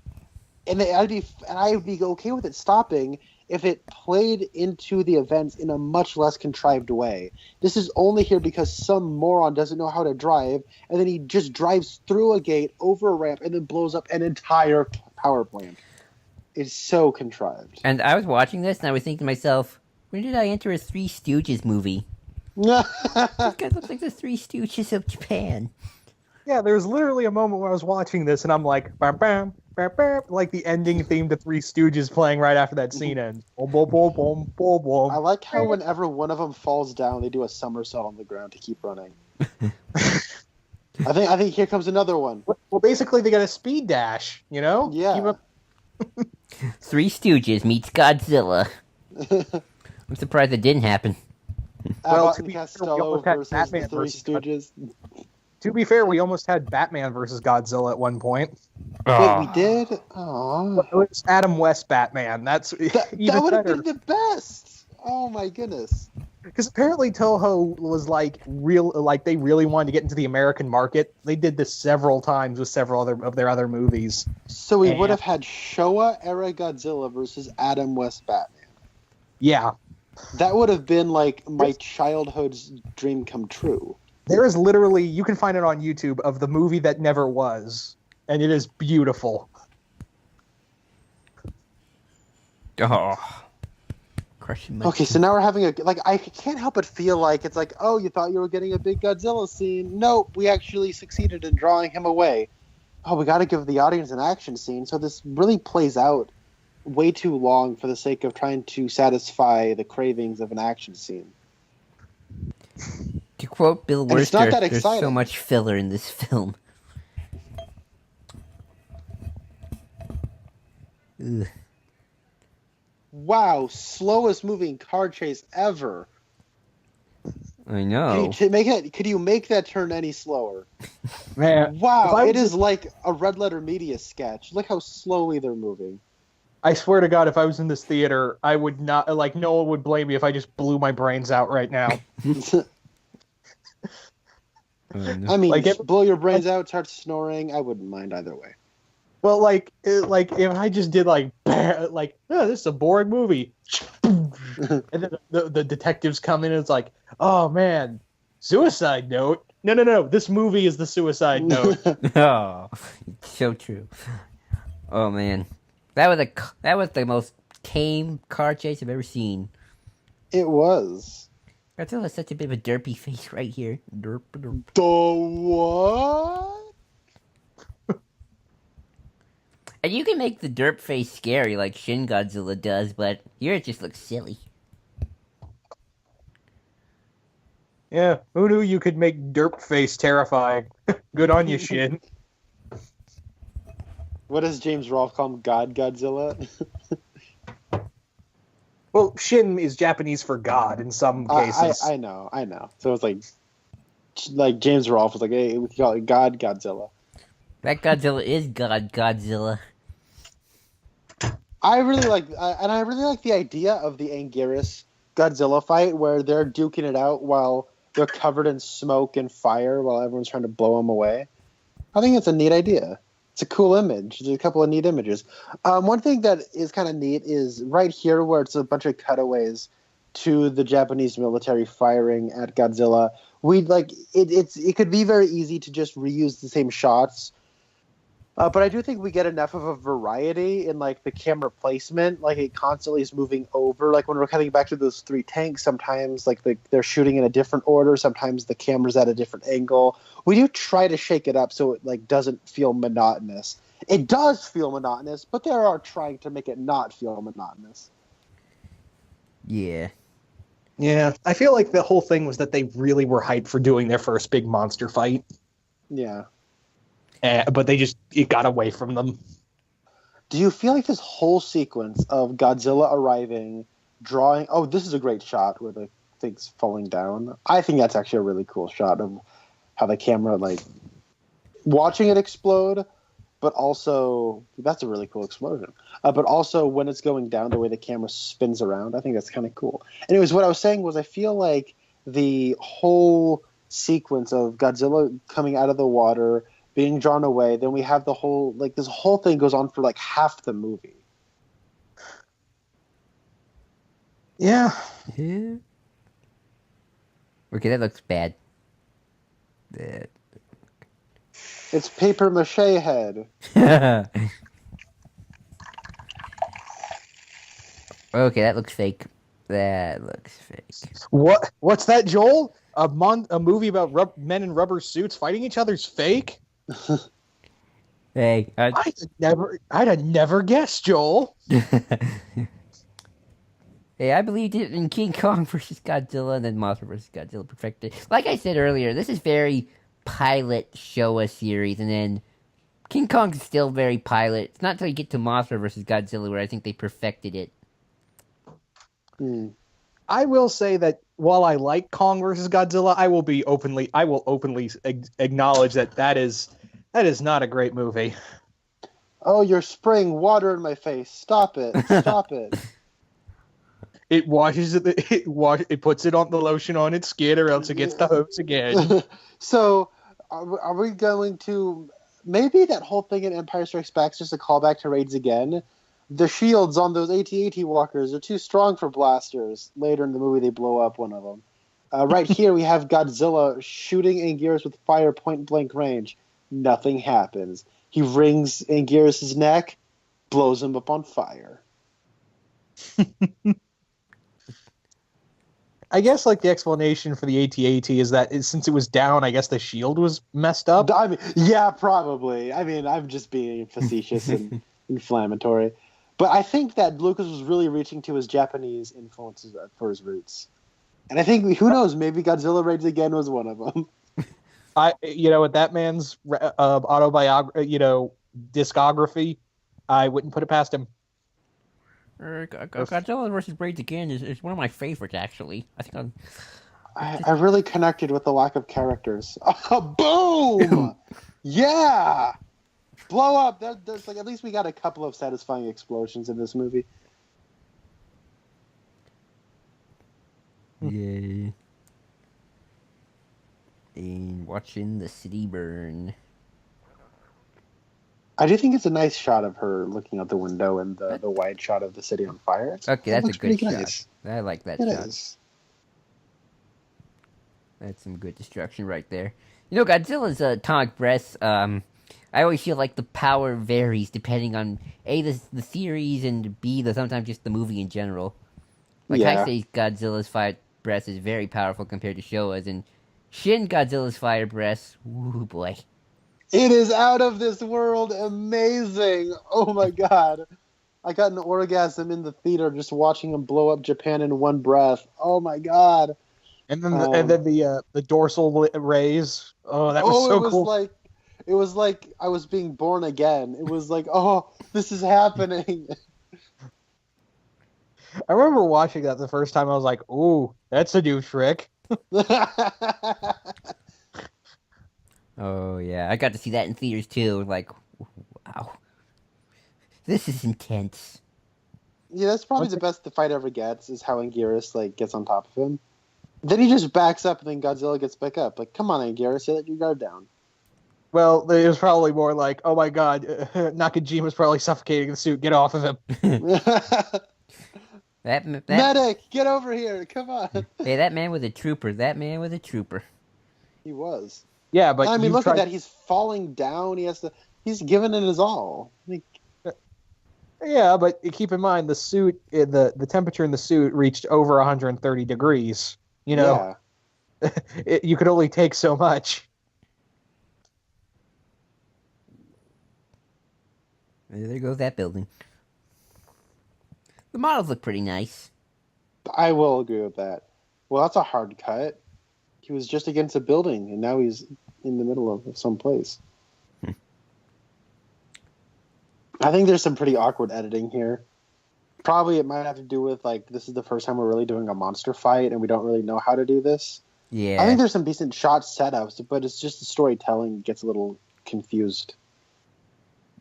I would be okay with it stopping if it played into the events in a much less contrived way. This is only here because some moron doesn't know how to drive, and then he just drives through a gate, over a ramp, and then blows up an entire power plant. It's so contrived. And I was watching this, and I was thinking to myself, when did I enter a Three Stooges movie? This guy looks like the Three Stooges of Japan. Yeah, there was literally a moment where I was watching this, and I'm like, bam, bam, bam, bam, like the ending theme to Three Stooges playing right after that scene ends. Boom, boom, boom, boom, boom, boom. I like how whenever one of them falls down, they do a somersault on the ground to keep running. I think here comes another one. Well, basically, they got a speed dash, you know? Yeah. Three Stooges meets Godzilla. I'm surprised it didn't happen. Well, Abbott to and be fair, we Costello almost had versus the Batman Three versus God- Stooges. To be fair, we almost had Batman versus Godzilla at one point. Wait, we did? Oh, It was Adam West Batman. That's that even would have better. been the best. Oh my goodness. Because apparently Toho was like they really wanted to get into the American market. They did this several times with several of their other movies. So we And- would have had Showa era Godzilla versus Adam West Batman. Yeah, That would have been like my childhood's dream come true. there is literally, you can find it on YouTube, of the movie that never was, and it is beautiful. Oh. Crushing my... Okay, so now we're having I can't help but feel like it's like, oh, you thought you were getting a big Godzilla scene. Nope, we actually succeeded in drawing him away. Oh, we got to give the audience an action scene. So this really plays out way too long for the sake of trying to satisfy the cravings of an action scene. To quote Bill And it's not Wurster, that there's exciting. so much filler in this film. Ugh. Wow, slowest moving car chase ever. I know. Could you make that turn any slower? Man, if Wow, I it was is like a Red Letter Media sketch. Look how slowly they're moving. I swear to God, if I was in this theater, I would not, no one would blame me if I just blew my brains out right now. I mean, Like, blow your brains out, start snoring. I wouldn't mind either way. Well, if I just did oh, this is a boring movie, and then the detectives come in and it's like, oh man, suicide note. No, this movie is the suicide note. Oh, so true. Oh man, that was the most tame car chase I've ever seen. It was. Godzilla has such a bit of a derpy face right here. Derp, derp. The what? And you can make the derp face scary like Shin Godzilla does, but here it just looks silly. Yeah, who knew you could make derp face terrifying? Good on you, Shin. What does James Rolfe call him? God Godzilla? Well, Shin is Japanese for God in some cases. I know. So it's like James Rolfe was like, hey, we can call it God Godzilla. That Godzilla is Godzilla. I really like the idea of the Anguirus Godzilla fight where they're duking it out while they're covered in smoke and fire while everyone's trying to blow them away. I think it's a neat idea. It's a cool image. There's a couple of neat images. One thing that is kind of neat is right here where it's a bunch of cutaways to the Japanese military firing at Godzilla. It could be very easy to just reuse the same shots. But I do think we get enough of a variety in like the camera placement. Like it constantly is moving over. Like when we're cutting back to those three tanks, sometimes like they're shooting in a different order. Sometimes the camera's at a different angle. We do try to shake it up so it like doesn't feel monotonous. It does feel monotonous, but they are trying to make it not feel monotonous. Yeah. Yeah, I feel like the whole thing was that they really were hyped for doing their first big monster fight. Yeah. But it got away from them. Do you feel like this whole sequence of Godzilla arriving, drawing... Oh, this is a great shot where the thing's falling down. I think that's actually a really cool shot of how the camera, like, watching it explode, but also... That's a really cool explosion. But also when it's going down, the way the camera spins around, I think that's kind of cool. Anyways, what I was saying was I feel like the whole sequence of Godzilla coming out of the water... being drawn away, then we have the whole, like, this whole thing goes on for, like, half the movie. Yeah. Okay, that looks bad. It's paper mache head. Okay, that looks fake. What's that, Joel? A movie about men in rubber suits fighting each other's fake? Hey, I'd have never guessed, Joel. Hey, I believed it in King Kong versus Godzilla and then Mothra versus Godzilla perfected. Like I said earlier, this is very pilot Showa series, and then King Kong's still very pilot. It's not until you get to Mothra versus Godzilla where I think they perfected it. I will say that while I like Kong versus Godzilla, I will openly acknowledge that is not a great movie. Oh, you're spraying water in my face. Stop it. Stop it. It washes it puts it on the lotion on its skin, or else it gets the hose again. So, are we going to... Maybe that whole thing in Empire Strikes Back is just a callback to Raids Again. The shields on those AT-AT walkers are too strong for blasters. Later in the movie, they blow up one of them. Right here, we have Godzilla shooting Anguirus with fire point-blank range. Nothing happens. He wrings Anguirus' neck, blows him up on fire. I guess like the explanation for the AT-AT is that since it was down, I guess the shield was messed up. I mean, yeah, probably. I mean, I'm just being facetious and inflammatory. But I think that Lucas was really reaching to his Japanese influences for his roots. And I think, who knows, maybe Godzilla Raids Again was one of them. With that man's autobiography, discography, I wouldn't put it past him. Godzilla versus Raids Again is one of my favorites, actually. I think I really connected with the lack of characters. Boom! Yeah! Blow up! There's like, at least we got a couple of satisfying explosions in this movie. Yay. And watching the city burn. I do think it's a nice shot of her looking out the window and the wide shot of the city on fire. Okay, that's a good shot. Nice. I like that It shot. is. That's some good destruction right there. Godzilla's atomic breath, I always feel like the power varies depending on A, the series, and B, sometimes just the movie in general. Like, Yeah. I say Godzilla's fire breath is very powerful compared to Showa's, and Shin Godzilla's fire breath, ooh boy. It is out of this world amazing. Oh my god. I got an orgasm in the theater just watching him blow up Japan in one breath. Oh my god. And then the dorsal rays. Oh, that was so cool. It was like I was being born again. It was like, oh, this is happening. I remember watching that the first time. I was like, ooh, that's a new trick. Oh yeah, I got to see that in theaters too. Like, wow, this is intense. Yeah, that's probably the best the fight ever gets, is how Anguirus gets on top of him. Then he just backs up, and then Godzilla gets back up. Like, come on, Anguirus, let your guard down. Well, it was probably more like, oh my god, Nakajima's probably suffocating the suit. Get off of him. That Medic, get over here! Come on. Hey, that man was a trooper. He was. Yeah, but I mean, look at that. He's falling down. He's giving it his all. Yeah, but keep in mind the suit, the temperature in the suit reached over 130 degrees. Yeah. You could only take so much. There goes that building. The models look pretty nice. I will agree with that. Well, that's a hard cut. He was just against a building, and now he's in the middle of some place. I think there's some pretty awkward editing here. Probably it might have to do with, this is the first time we're really doing a monster fight, and we don't really know how to do this. Yeah. I think there's some decent shot setups, but it's just the storytelling gets a little confused.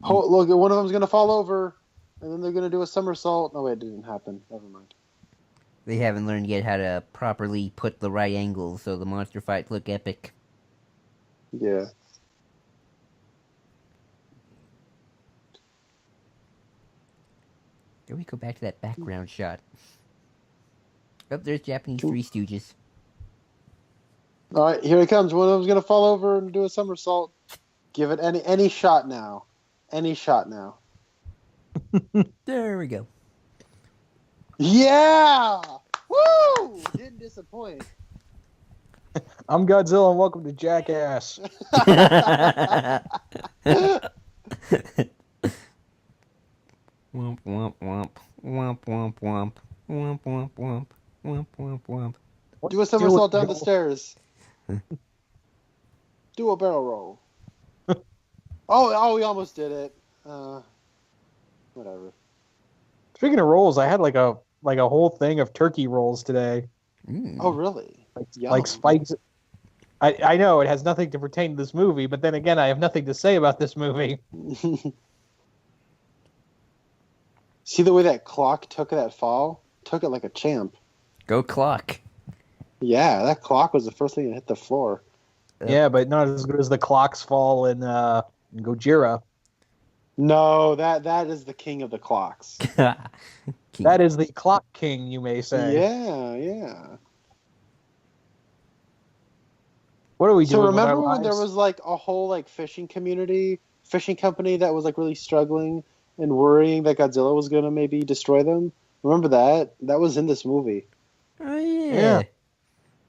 Oh, look, one of them's going to fall over, and then they're going to do a somersault. No, wait, it didn't happen. Never mind. They haven't learned yet how to properly put the right angles so the monster fights look epic. Yeah. Here we go back to that background shot. Oh, there's Japanese Three Stooges. All right, here he comes. One of them's going to fall over and do a somersault. Give it any shot now. Any shot now. There we go. Yeah! Woo! Didn't disappoint. I'm Godzilla and welcome to Jackass. Womp womp womp womp womp womp womp womp womp womp womp womp. Do a somersault down the stairs. Do a barrel roll. Oh, we almost did it. Whatever. Speaking of rolls, I had a like a whole thing of turkey rolls today. Oh, really? Like Spike's. I know it has nothing to pertain to this movie, but then again, I have nothing to say about this movie. See the way that clock took that fall? Took it like a champ. Go clock. Yeah, that clock was the first thing that hit the floor. Yeah, but not as good as the clock's fall in Gojira. No, that is the king of the clocks. That is the clock king, you may say. Yeah. What are we So doing? remember with our when there lives? was like a whole like fishing company that was like really struggling and worrying that Godzilla was gonna maybe destroy them? Remember that? That was in this movie. Oh yeah. Yeah.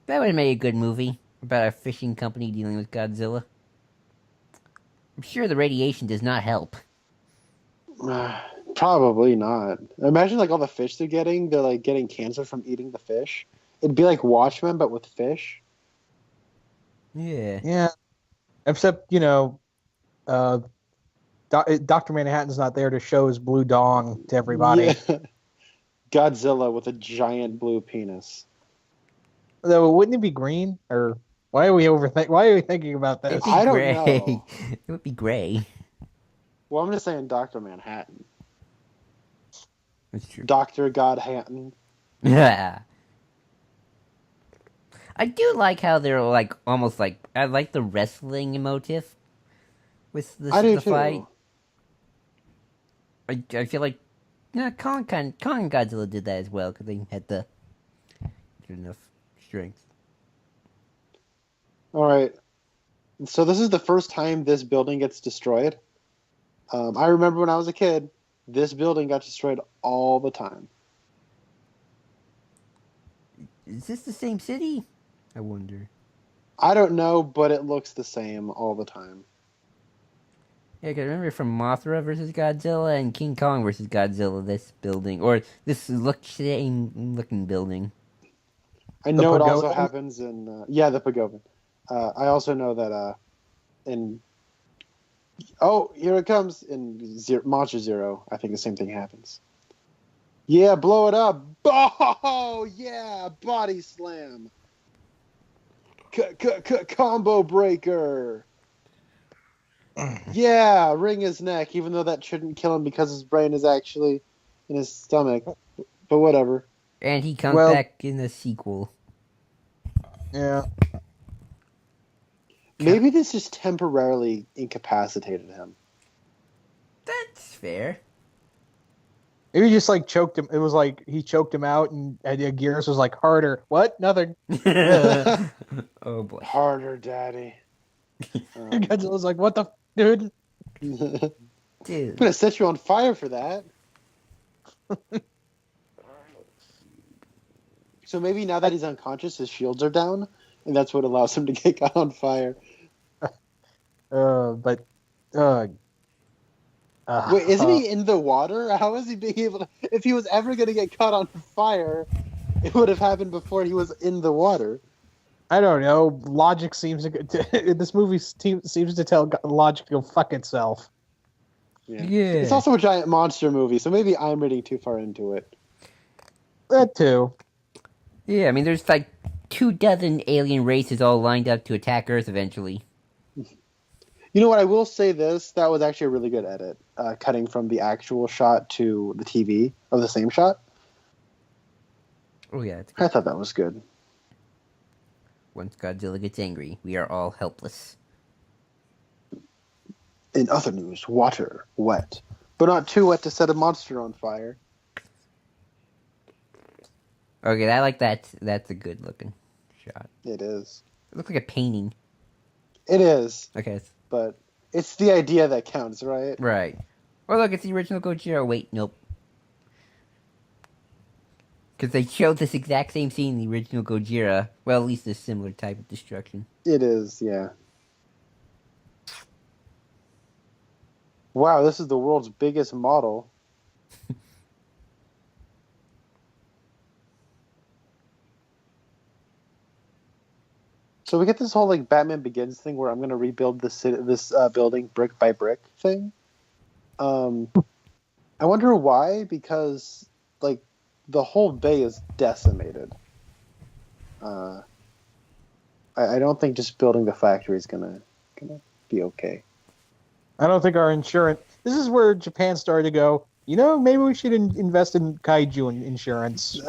That would have made a good movie about a fishing company dealing with Godzilla. I'm sure the radiation does not help. Probably not. Imagine like all the fish they're getting. They're like getting cancer from eating the fish. It'd be like Watchmen, but with fish. Yeah. Yeah. Except, Dr. Manhattan's not there to show his blue dong to everybody. Yeah. Godzilla with a giant blue penis. Though, wouldn't it be green? Or why are we thinking about this? It'd be I don't gray. know. It would be gray. Well, I'm just saying Dr. Manhattan. That's true. Dr. Godhattan. Yeah. I do like how they're like almost like I like the wrestling motif with I do the too. fight. I feel like Kong and Godzilla did that as well because they had the good enough strength. All right. So this is the first time this building gets destroyed. I remember when I was a kid, this building got destroyed all the time. Is this the same city? I wonder. I don't know, but it looks the same all the time. Yeah, 'cause I remember from Mothra versus Godzilla and King Kong versus Godzilla, this building, or this same looking building. I know it also pagoda? happens in the pagoda. I also know that in here it comes in Monster Zero. I think the same thing happens. Yeah, blow it up! Oh yeah, body slam! Combo breaker! Yeah, ring his neck, even though that shouldn't kill him because his brain is actually in his stomach. But whatever. And he comes Well- back in the sequel. Yeah. Maybe this just temporarily incapacitated him. That's fair. Maybe he just like choked him. It was like he choked him out, and Gears was like harder. What? Nothing. Oh boy. Harder, daddy. Godzilla's like, what the dude? I'm Dude. gonna set you on fire for that. So maybe now that he's unconscious, his shields are down, and that's what allows him to get caught on fire. But Wait, isn't he in the water? How is he being able to? If he was ever going to get caught on fire, it would have happened before he was in the water. I don't know. Logic seems to this movie seems to tell logic to go fuck itself. Yeah. It's also a giant monster movie, so maybe I'm reading too far into it. That too. Yeah, I mean, there's like 24 alien races all lined up to attack Earth eventually. You know what? I will say this: that was actually a really good edit, cutting from the actual shot to the TV of the same shot. Oh yeah, it's I thought that was good. once Godzilla gets angry, we are all helpless. In other news, water, wet, but not too wet to set a monster on fire. Okay, I like that. That's a good looking shot. It is. It looks like a painting. It is, Okay, but it's the idea that counts, right? right. Or look, it's the original Gojira. Wait, nope. Because they showed this exact same scene in the original Gojira. Well, at least a similar type of destruction. It is, yeah. Wow, this is the world's biggest model. So we get this whole like Batman Begins thing where I'm going to rebuild this building brick by brick thing. I wonder why, because like the whole bay is decimated. I don't think just building the factory is gonna be okay. I don't think our insurance. This is where Japan started to go. Maybe we should invest in kaiju insurance.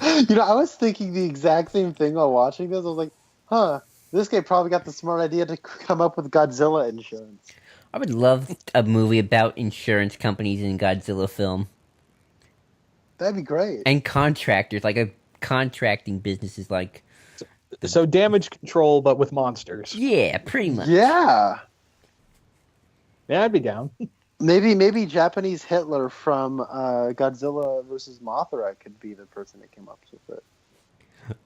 I was thinking the exact same thing while watching this. I was like, huh, this guy probably got the smart idea to come up with Godzilla insurance. I would love a movie about insurance companies in Godzilla film. That'd be great. And contractors, like a contracting businesses, like. So damage control, but with monsters. Yeah, pretty much. Yeah. Yeah, I'd be down. Maybe Japanese Hitler from Godzilla versus Mothra could be the person that came up with it.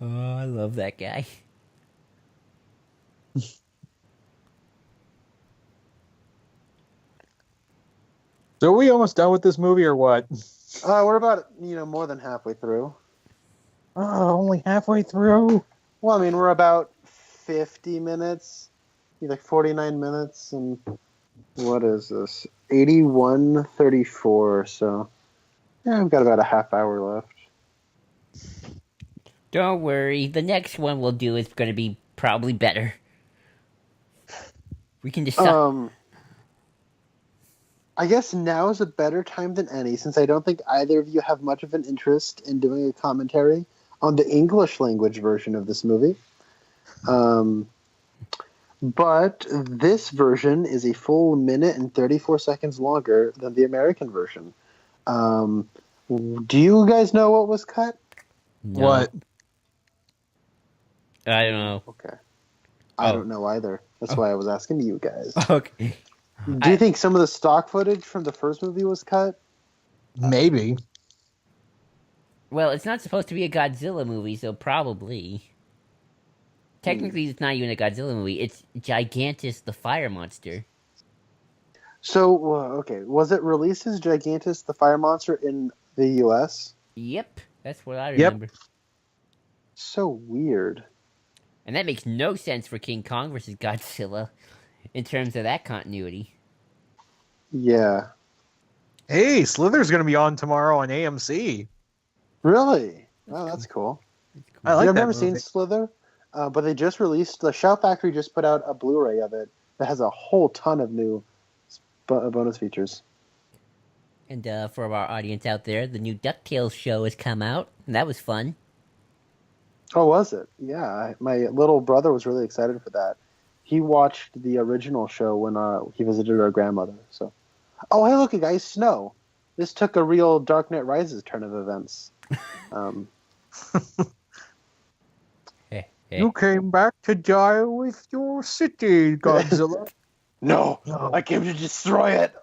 Oh, I love that guy. So are we almost done with this movie or what? We're about more than halfway through. Oh, only halfway through. Well, I mean, we're about 50 minutes, like 49 minutes, and what is this? 81:34. So, yeah, I've got about a half hour left. Don't worry, the next one we'll do is going to be probably better. We can decide. I guess now is a better time than any, since I don't think either of you have much of an interest in doing a commentary on the English language version of this movie. But this version is a full minute and 34 seconds longer than the American version. Do you guys know what was cut? No. What? I don't know. Okay. I don't know either. That's why I was asking you guys. Okay. Do you think some of the stock footage from the first movie was cut? Maybe. Well, it's not supposed to be a Godzilla movie, so probably. Technically, it's not even a Godzilla movie. It's Gigantus the Fire Monster. So, okay. Was it released as Gigantus the Fire Monster in the U.S.? Yep, that's what I remember. So weird. And that makes no sense for King Kong versus Godzilla in terms of that continuity. Yeah. Hey, Slither's going to be on tomorrow on AMC. Really? Oh, that's cool. I like I've that never movie. seen Slither, but they just released, the Shout Factory just put out a Blu-ray of it that has a whole ton of new bonus features. And for our audience out there, the new DuckTales show has come out, and that was fun. Oh, was it? Yeah, my little brother was really excited for that. He watched the original show when he visited our grandmother. So, oh, hey, look, guys, snow. This took a real Dark Knight Rises turn of events. Hey. You came back to die with your city, Godzilla. No, I came to destroy it.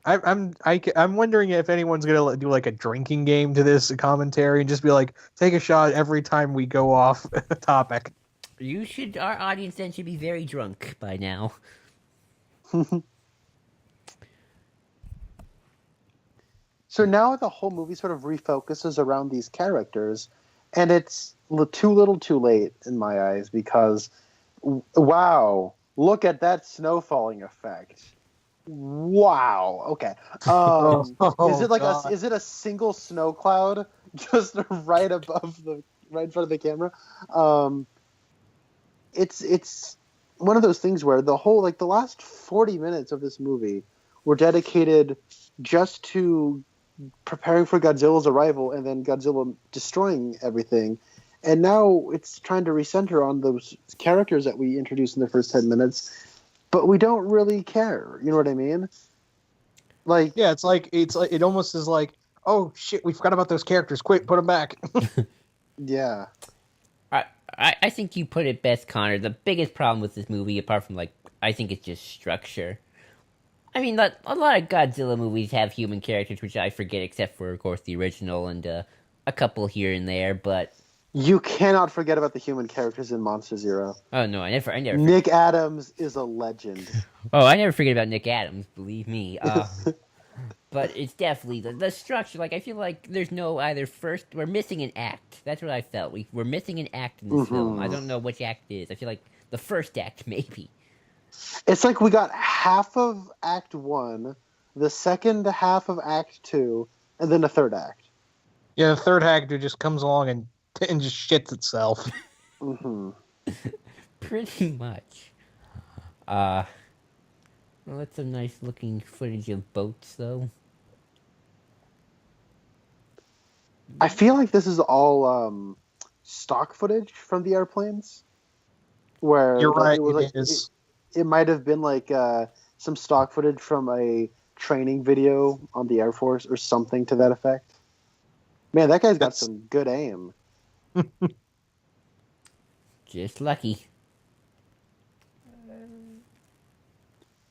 I'm wondering if anyone's gonna do like a drinking game to this commentary and just be like, take a shot every time we go off topic. Our audience then should be very drunk by now. So now the whole movie sort of refocuses around these characters, and it's too little too late in my eyes, because, wow, look at that snow falling effect. Wow. Okay. Is it like is it a single snow cloud just right in front of the camera? It's one of those things where the last 40 minutes of this movie were dedicated just to preparing for Godzilla's arrival and then Godzilla destroying everything. And now it's trying to recenter on those characters that we introduced in the first 10 minutes. But we don't really care. You know what I mean? Like, yeah, it's like it almost is like, oh shit, we forgot about those characters. Quick, put them back. Yeah. I think you put it best, Connor. The biggest problem with this movie, apart from I think it's just structure. I mean, a lot of Godzilla movies have human characters, which I forget, except for, of course, the original and a couple here and there. But you cannot forget about the human characters in Monster Zero. Oh no, I never. Nick Adams is a legend. Oh, I never forget about Nick Adams. Believe me. But it's definitely the structure. I feel like there's no either first. We're missing an act. That's what I felt. We're missing an act in this film. I don't know which act it is. I feel like the first act, maybe. It's like we got half of Act 1, the second half of Act 2, and then a third act. Yeah, the third actor just comes along and just shits itself. Mm-hmm. Pretty much. Well, that's some nice looking footage of boats, though. I feel like this is all stock footage from the airplanes, where You're like right, it was like it is. it might have been like some stock footage from a training video on the Air Force or something to that effect. Man, that guy's got some good aim. Just lucky.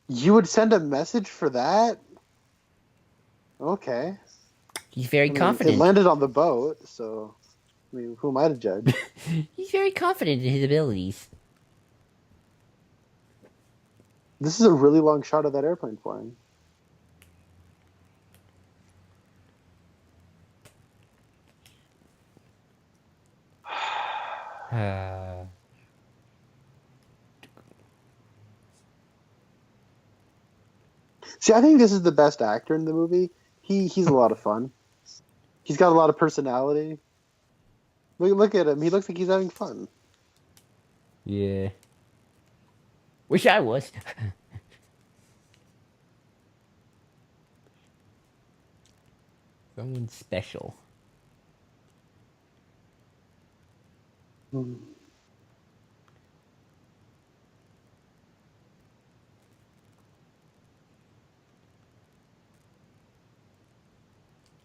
You would send a message for that? Okay. He's very It confident. landed on the boat, so I mean, who am I to judge? He's very confident in his abilities. This is a really long shot of that airplane flying. See, I think this is the best actor in the movie. He's a lot of fun. He's got a lot of personality. Look at him. He looks like he's having fun. Yeah. Wish I was. Someone special. Hmm.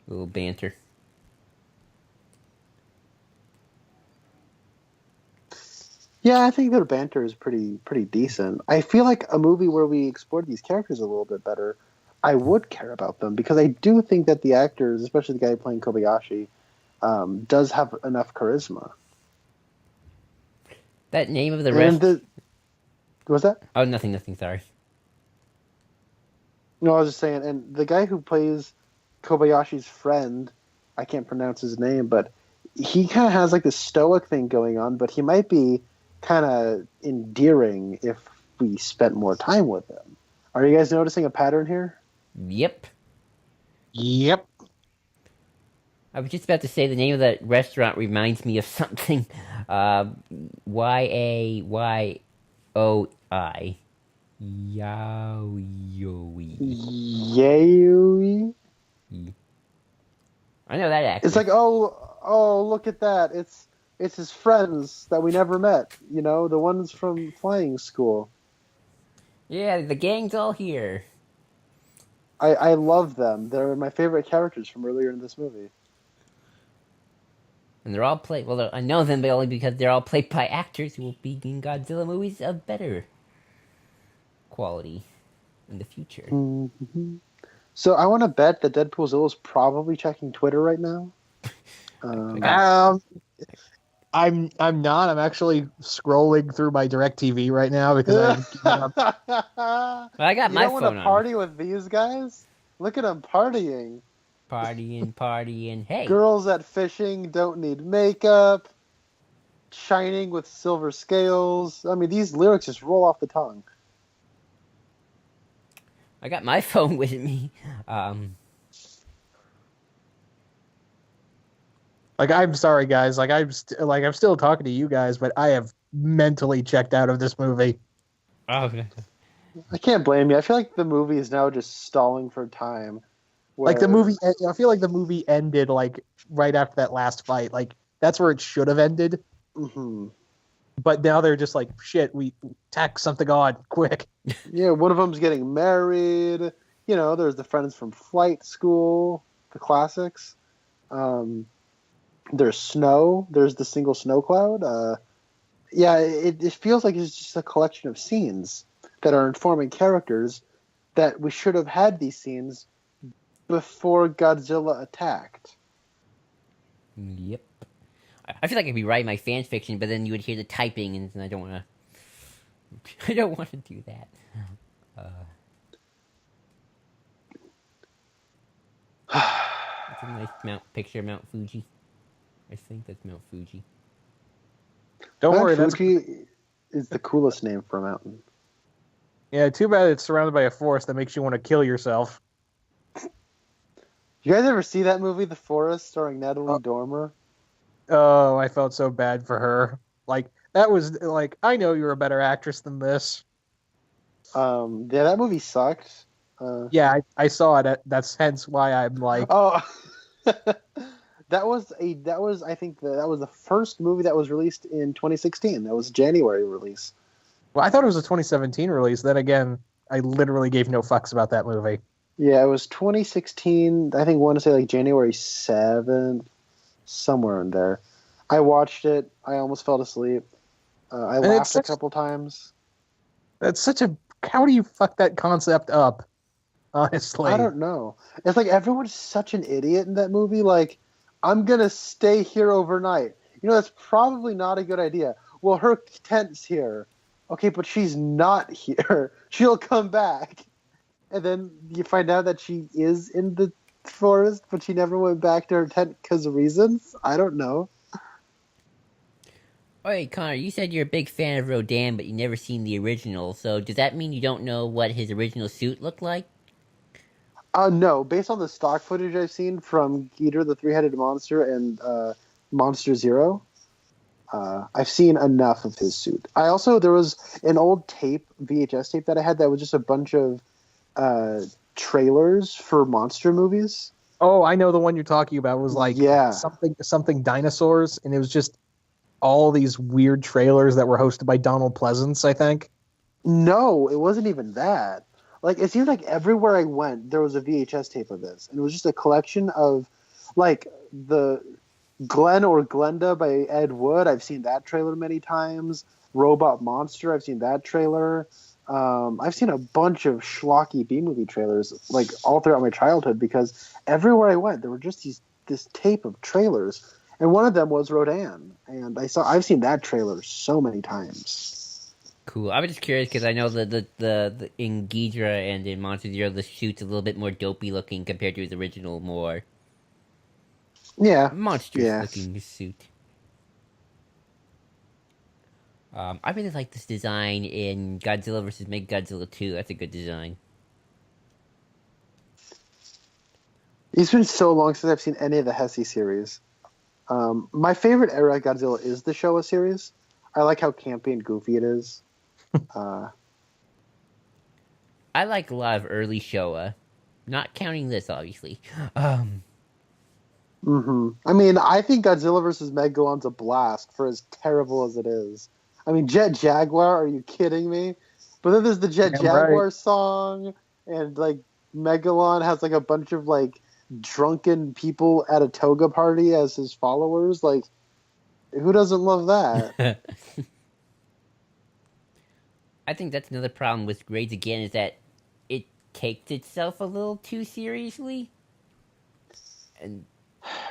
A little banter. Yeah, I think their banter is pretty decent. I feel like a movie where we explored these characters a little bit better, I would care about them because I do think that the actors, especially the guy playing Kobayashi, does have enough charisma. That name of the And rest. was that? Oh, nothing, sorry. No, I was just saying. And the guy who plays Kobayashi's friend, I can't pronounce his name, but he kind of has like this stoic thing going on, but he might be kind of endearing if we spent more time with him. Are you guys noticing a pattern here? Yep. Yep. I was just about to say the name of that restaurant reminds me of something. Yaoi. Yaoi. Yay! I know that actor. It's like, oh, look at that! It's his friends that we never met. You know, the ones from flying school. Yeah, the gang's all here. I love them. They're my favorite characters from earlier in this movie. And they're all played. Well, I know them only because they're all played by actors who will be in Godzilla movies of better quality in the future. Mm-hmm. So I want to bet that Deapoolzilla is probably checking Twitter right now. I'm not. I'm actually scrolling through my DirecTV right now because I've given up. Well, I got You my don't want phone to on. party with these guys? Look at them partying. Partying. Hey. Girls at fishing don't need makeup. Shining with silver scales. I mean, these lyrics just roll off the tongue. I got my phone with me. Like, I'm sorry, guys. Like, I'm still talking to you guys, but I have mentally checked out of this movie. Oh, I can't blame you. I feel like the movie is now just stalling for time. Like the movie, I feel like the movie ended like right after that last fight. Like that's where it should have ended. Mm-hmm. But now they're just like, shit, we tack something on quick. Yeah, one of them's getting married. You know, there's the friends from flight school, the classics. There's snow. There's the single snow cloud. Yeah, it feels like it's just a collection of scenes that are informing characters that we should have had these scenes before Godzilla attacked. Yep. I feel like I'd be writing my fan fiction, but then you would hear the typing, and I don't want to. I don't want to do that. It's a nice picture of Mount Fuji. I think that's Mount Fuji. Don't Mount worry, Fuji is the coolest name for a mountain. Yeah, too bad it's surrounded by a forest that makes you want to kill yourself. You guys ever see that movie, The Forest, starring Natalie Uh, Dormer? oh, I felt so bad for her. Like that was like I know you're a better actress than this. Yeah, that movie sucked. Yeah, I saw it. That's hence why I'm like, Oh, that was I think that was the first movie that was released in 2016. That was January release. well, I thought it was a 2017 release. Then again, I literally gave no fucks about that movie. Yeah, it was 2016. I think I want to say like January 7th, somewhere in there. I watched it. I almost fell asleep. I And laughed a couple times. that's such a how do you fuck that concept up? I Honestly, don't know. It's like everyone's such an idiot in that movie. Like, I'm gonna stay here overnight. That's probably not a good idea. Well, her tent's here. Okay, but she's not here. She'll come back. And then you find out that she is in the forest, but she never went back to her tent because of reasons. I don't know. Alright, Connor, you said you're a big fan of Rodan, but you never seen the original, so does that mean you don't know what his original suit looked like? No, based on the stock footage I've seen from Gojira, the three-headed monster, and Monster Zero, I've seen enough of his suit. There was an old VHS tape that I had that was just a bunch of uh, trailers for monster movies. oh, I know the one you're talking about. It was like Yeah. something dinosaurs, and it was just all these weird trailers that were hosted by Donald Pleasance, I think. No, it wasn't even that. Like, it seemed like everywhere I went, there was a VHS tape of this, and it was just a collection of, like, the Glenn or Glenda by Ed Wood. I've seen that trailer many times. Robot Monster. I've seen that trailer. I've seen a bunch of schlocky B movie trailers, like all throughout my childhood, because everywhere I went, there were just this tape of trailers, and one of them was Rodan, and I've seen that trailer so many times. Cool. I was just curious because I know the in Ghidra and in Monster Zero, the suit's a little bit more dopey looking compared to his original, more Yeah, monstrous yeah. looking suit. I really like this design in Godzilla vs. Godzilla 2. That's a good design. It's been so long since I've seen any of the Hesse series. My favorite era of Godzilla is the Showa series. I like how campy and goofy it is. I like a lot of early Showa, not counting this, obviously. Um, I mean, I think Godzilla vs. Megalon's a blast for as terrible as it is. I mean, Jet Jaguar, are you kidding me? But then there's the Jet Damn Jaguar right. song, and like Megalon has like a bunch of like drunken people at a toga party as his followers. Like, who doesn't love that? I think that's another problem with grades again is that it takes itself a little too seriously, and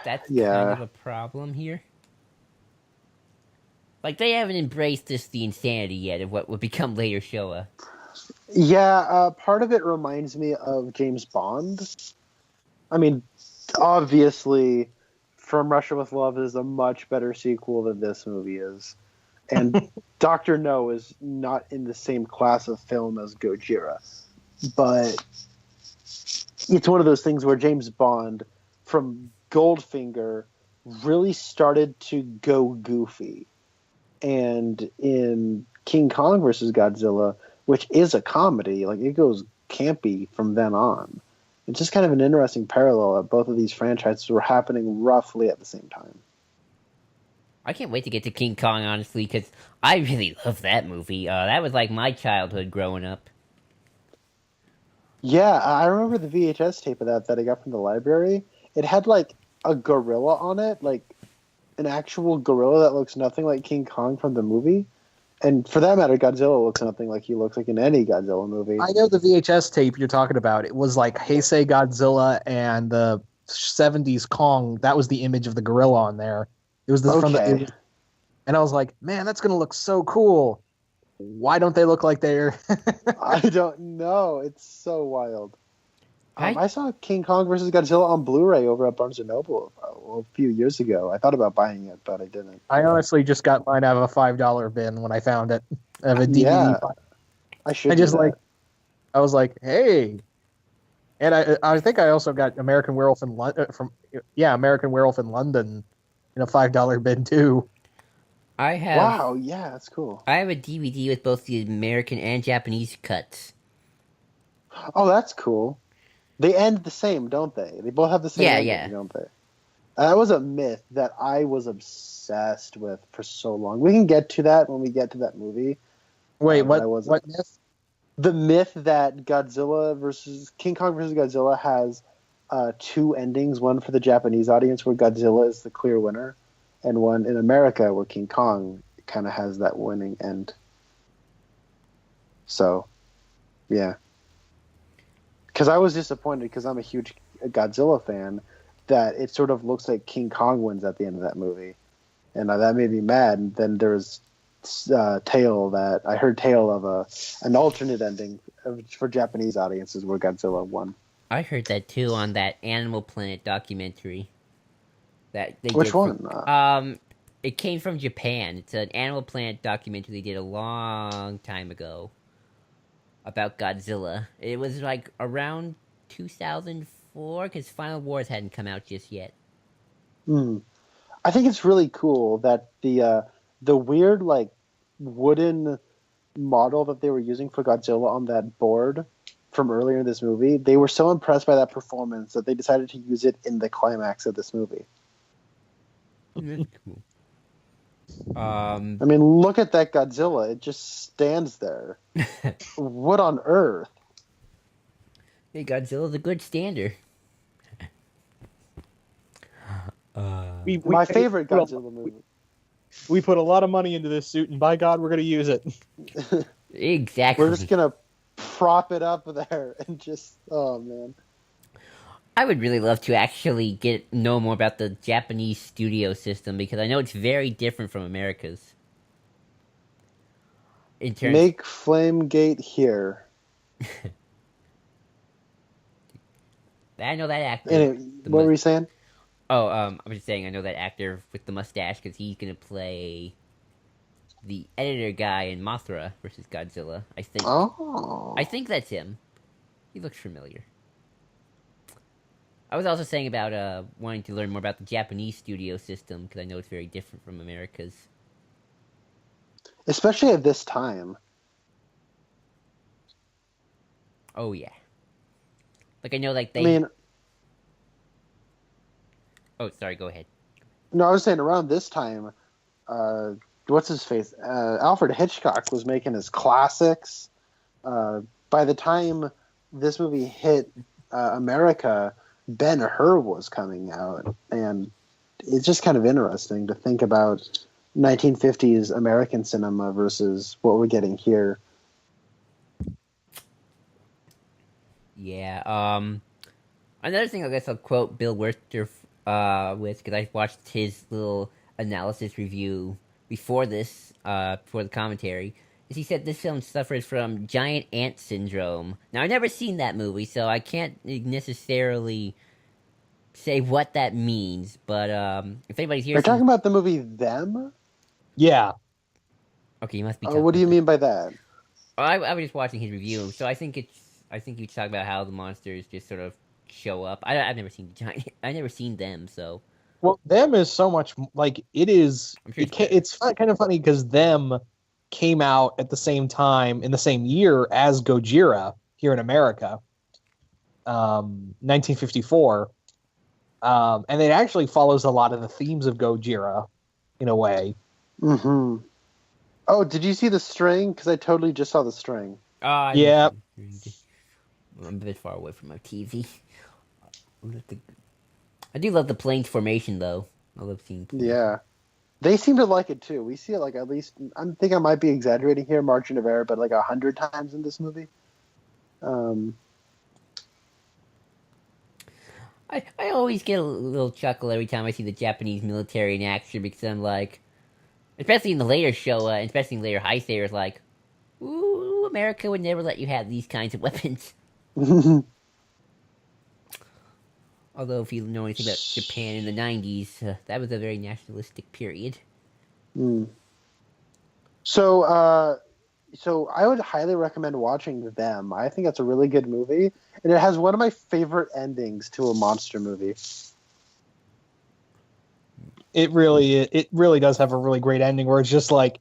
that's kind of Yeah. a problem here. Like they haven't embraced the insanity yet of what would become later Showa. Yeah, part of it reminds me of James Bond. I mean, obviously, From Russia with Love is a much better sequel than this movie is. And Doctor No is not in the same class of film as Gojira. But it's one of those things where James Bond, from Goldfinger, really started to go goofy. And in King Kong versus Godzilla, which is a comedy, like it goes campy from then on. It's just kind of an interesting parallel that both of these franchises were happening roughly at the same time. I can't wait to get to King Kong, honestly, because I really love that movie. That was like my childhood growing up. Yeah, I remember the VHS tape of that I got from the library. It had like a gorilla on it, like an actual gorilla that looks nothing like King Kong from the movie. And for that matter, Godzilla looks nothing like he looks like in any Godzilla movie. I know the VHS tape you're talking about. It was like Heisei Godzilla and the 70s Kong. That was the image of the gorilla on there. It was this from the. Okay. And I was like, man, that's gonna look so cool. Why don't they look like they're? I don't know. It's so wild. I I saw King Kong versus Godzilla on Blu-ray over at Barnes & Noble a few years ago. I thought about buying it, but I didn't. I honestly just got mine out of a $5 bin when I found it. Of a DVD. Yeah, I should I do just that. like I was like, hey. And I think I also got American Werewolf in London American Werewolf in London in a $5 bid too. I have Wow, yeah, that's cool. I have a DVD with both the American and Japanese cuts. Oh, that's cool. They end the same, don't they? They both have the same Yeah, ending, yeah. don't they? That was a myth that I was obsessed with for so long. We can get to that when we get to that movie. Wait, But I wasn't. what myth? The myth that Godzilla versus King Kong versus Godzilla has two endings: one for the Japanese audience where Godzilla is the clear winner, and one in America where King Kong kind of has that winning end. So, yeah, because I was disappointed because I'm a huge Godzilla fan that it sort of looks like King Kong wins at the end of that movie, and that made me mad. And then there's tale that I heard tale of an alternate ending for Japanese audiences where Godzilla won. I heard that too on that Animal Planet documentary that they Which did for one? it came from Japan. It's an Animal Planet documentary they did a long time ago about Godzilla. It was like around 2004 because Final Wars hadn't come out just yet. I think it's really cool that the weird like wooden model that they were using for Godzilla on that board from earlier in this movie, they were so impressed by that performance that they decided to use it in the climax of this movie. That's cool. I mean, look at that Godzilla. It just stands there. What on earth? Hey, Godzilla's a good stander. My favorite Godzilla movie. We put a lot of money into this suit, and by God, we're going to use it. Exactly. We're just gonna prop it up there and just oh man. I would really love to actually know more about the Japanese studio system because I know it's very different from America's. In terms, Make Flame Gate here. I know that actor. Anyway, what were you saying? Oh, I was just saying I know that actor with the mustache because he's gonna play the editor guy in Mothra versus Godzilla. I think. Oh. I think that's him. He looks familiar. I was also saying about wanting to learn more about the Japanese studio system because I know it's very different from America's. Especially at this time. Oh yeah. Like I know, like they. I mean, oh, sorry. Go ahead. no, I was saying around this time, what's his face? Alfred Hitchcock was making his classics. By the time this movie hit America, Ben-Hur was coming out, and it's just kind of interesting to think about 1950s American cinema versus what we're getting here. Yeah. Another thing I guess I'll quote Bill Wurster with because I watched his little analysis review before this, before the commentary. Is he said this film suffers from giant ant syndrome. Now I've never seen that movie, so I can't necessarily say what that means. But if anybody's here, Are you talking about the movie Them? Yeah. okay, you must be. What do you mean by that? I was just watching his review, so I think he was talking about how the monsters just sort of show up. I've never seen giant. I've never seen them, so. Well, them is so much like it is. I'm sure It's kind of funny because them came out at the same time in the same year as Gojira here in America, 1954, and it actually follows a lot of the themes of Gojira in a way. Mm-hmm. Oh, did you see The String? Because I totally just saw The String. Yeah. I'm a bit far away from my TV. I do love the planes formation, though. I love seeing planes. Yeah. They seem to like it, too. We see it, like, at least... I think I might be exaggerating here, margin of error, but, like, 100 times in this movie. I always get a little chuckle every time I see the Japanese military in action because I'm like... Especially in the later show, especially in later Heisei, like... Ooh, America would never let you have these kinds of weapons. Although, if you know anything about Japan in the 90s, that was a very nationalistic period. So, so I would highly recommend watching them. I think that's a really good movie, and it has one of my favorite endings to a monster movie. It really does have a really great ending where it's just like,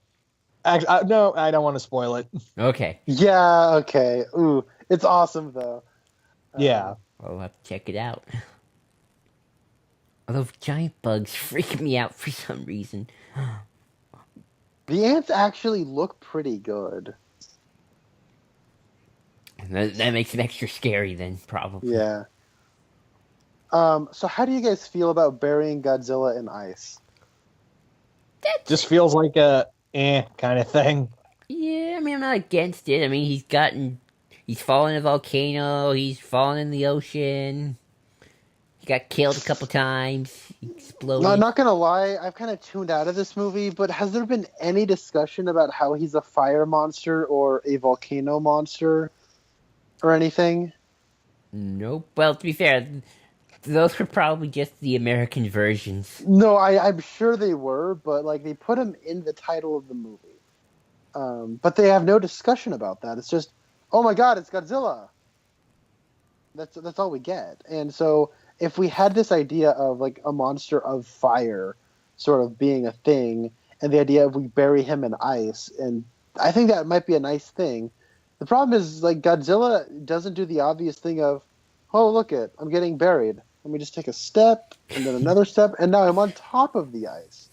no, I don't want to spoil it. Okay. Yeah, okay. Ooh, it's awesome though. Yeah. I'll have to check it out. Although giant bugs freak me out for some reason. The ants actually look pretty good. That makes it extra scary then, probably. Yeah. So how do you guys feel about burying Godzilla in ice? Just feels like a kind of thing. Yeah, I mean, I'm not against it. I mean, he's fallen in a volcano, he's fallen in the ocean, he got killed a couple times, he No, I'm exploded. not gonna lie, I've kind of tuned out of this movie, but has there been any discussion about how he's a fire monster or a volcano monster or anything? Nope. Well, to be fair, those were probably just the American versions. No, I'm sure they were, but like they put him in the title of the movie. But they have no discussion about that. It's just, oh my god, it's Godzilla. That's all we get. And so if we had this idea of like a monster of fire sort of being a thing, and the idea of we bury him in ice, and I think that might be a nice thing. The problem is like Godzilla doesn't do the obvious thing of, oh look I'm getting buried. Let me just take a step and then another step, and now I'm on top of the ice.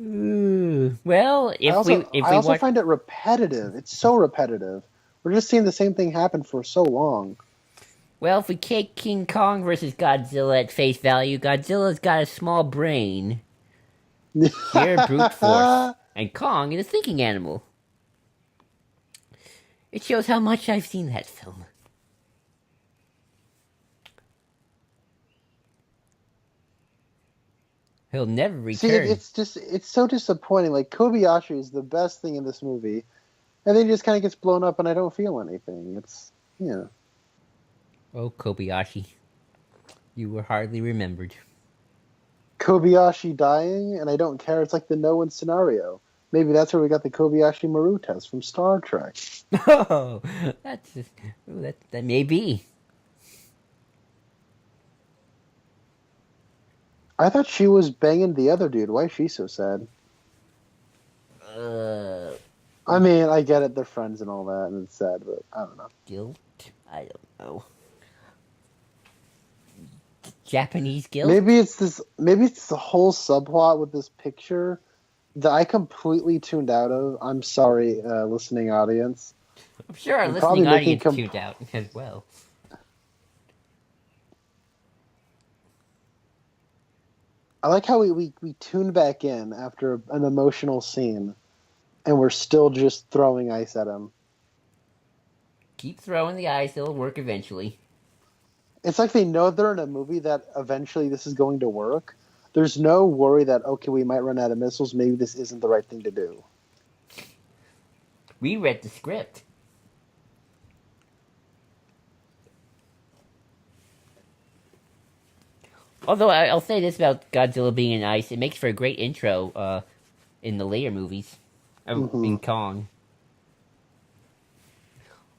Ooh. Well, I also watch, find it repetitive. It's so repetitive. We're just seeing the same thing happen for so long. well, if we take King Kong versus Godzilla at face value, Godzilla's got a small brain, sheer brute force, and Kong is a thinking animal. It shows how much I've seen that film. He'll never See, return. it's so disappointing. Like Kobayashi is the best thing in this movie, and then he just kind of gets blown up, and I don't feel anything. It's yeah. Oh, Kobayashi. You were hardly remembered. Kobayashi dying, and I don't care. It's like the no one scenario. Maybe that's where we got the Kobayashi Maru test from Star Trek. Oh, that's just, ooh, that may be. I thought she was banging the other dude. Why is she so sad? Uh, I mean, I get it. They're friends and all that, and it's sad, but I don't know. guilt? I don't know. Japanese guilt? Maybe it's this. Maybe it's the whole subplot with this picture that I completely tuned out of. I'm sorry, listening audience. I'm sure our I'm probably listening making audience tuned out as well. I like how we tune back in after an emotional scene, and we're still just throwing ice at him. Keep throwing the ice, it'll work eventually. It's like they know they're in a movie that eventually this is going to work. There's no worry that, okay, we might run out of missiles. Maybe this isn't the right thing to do. We read the script. Although I'll say this about Godzilla being in ice, it makes for a great intro in the later movies. In Kong.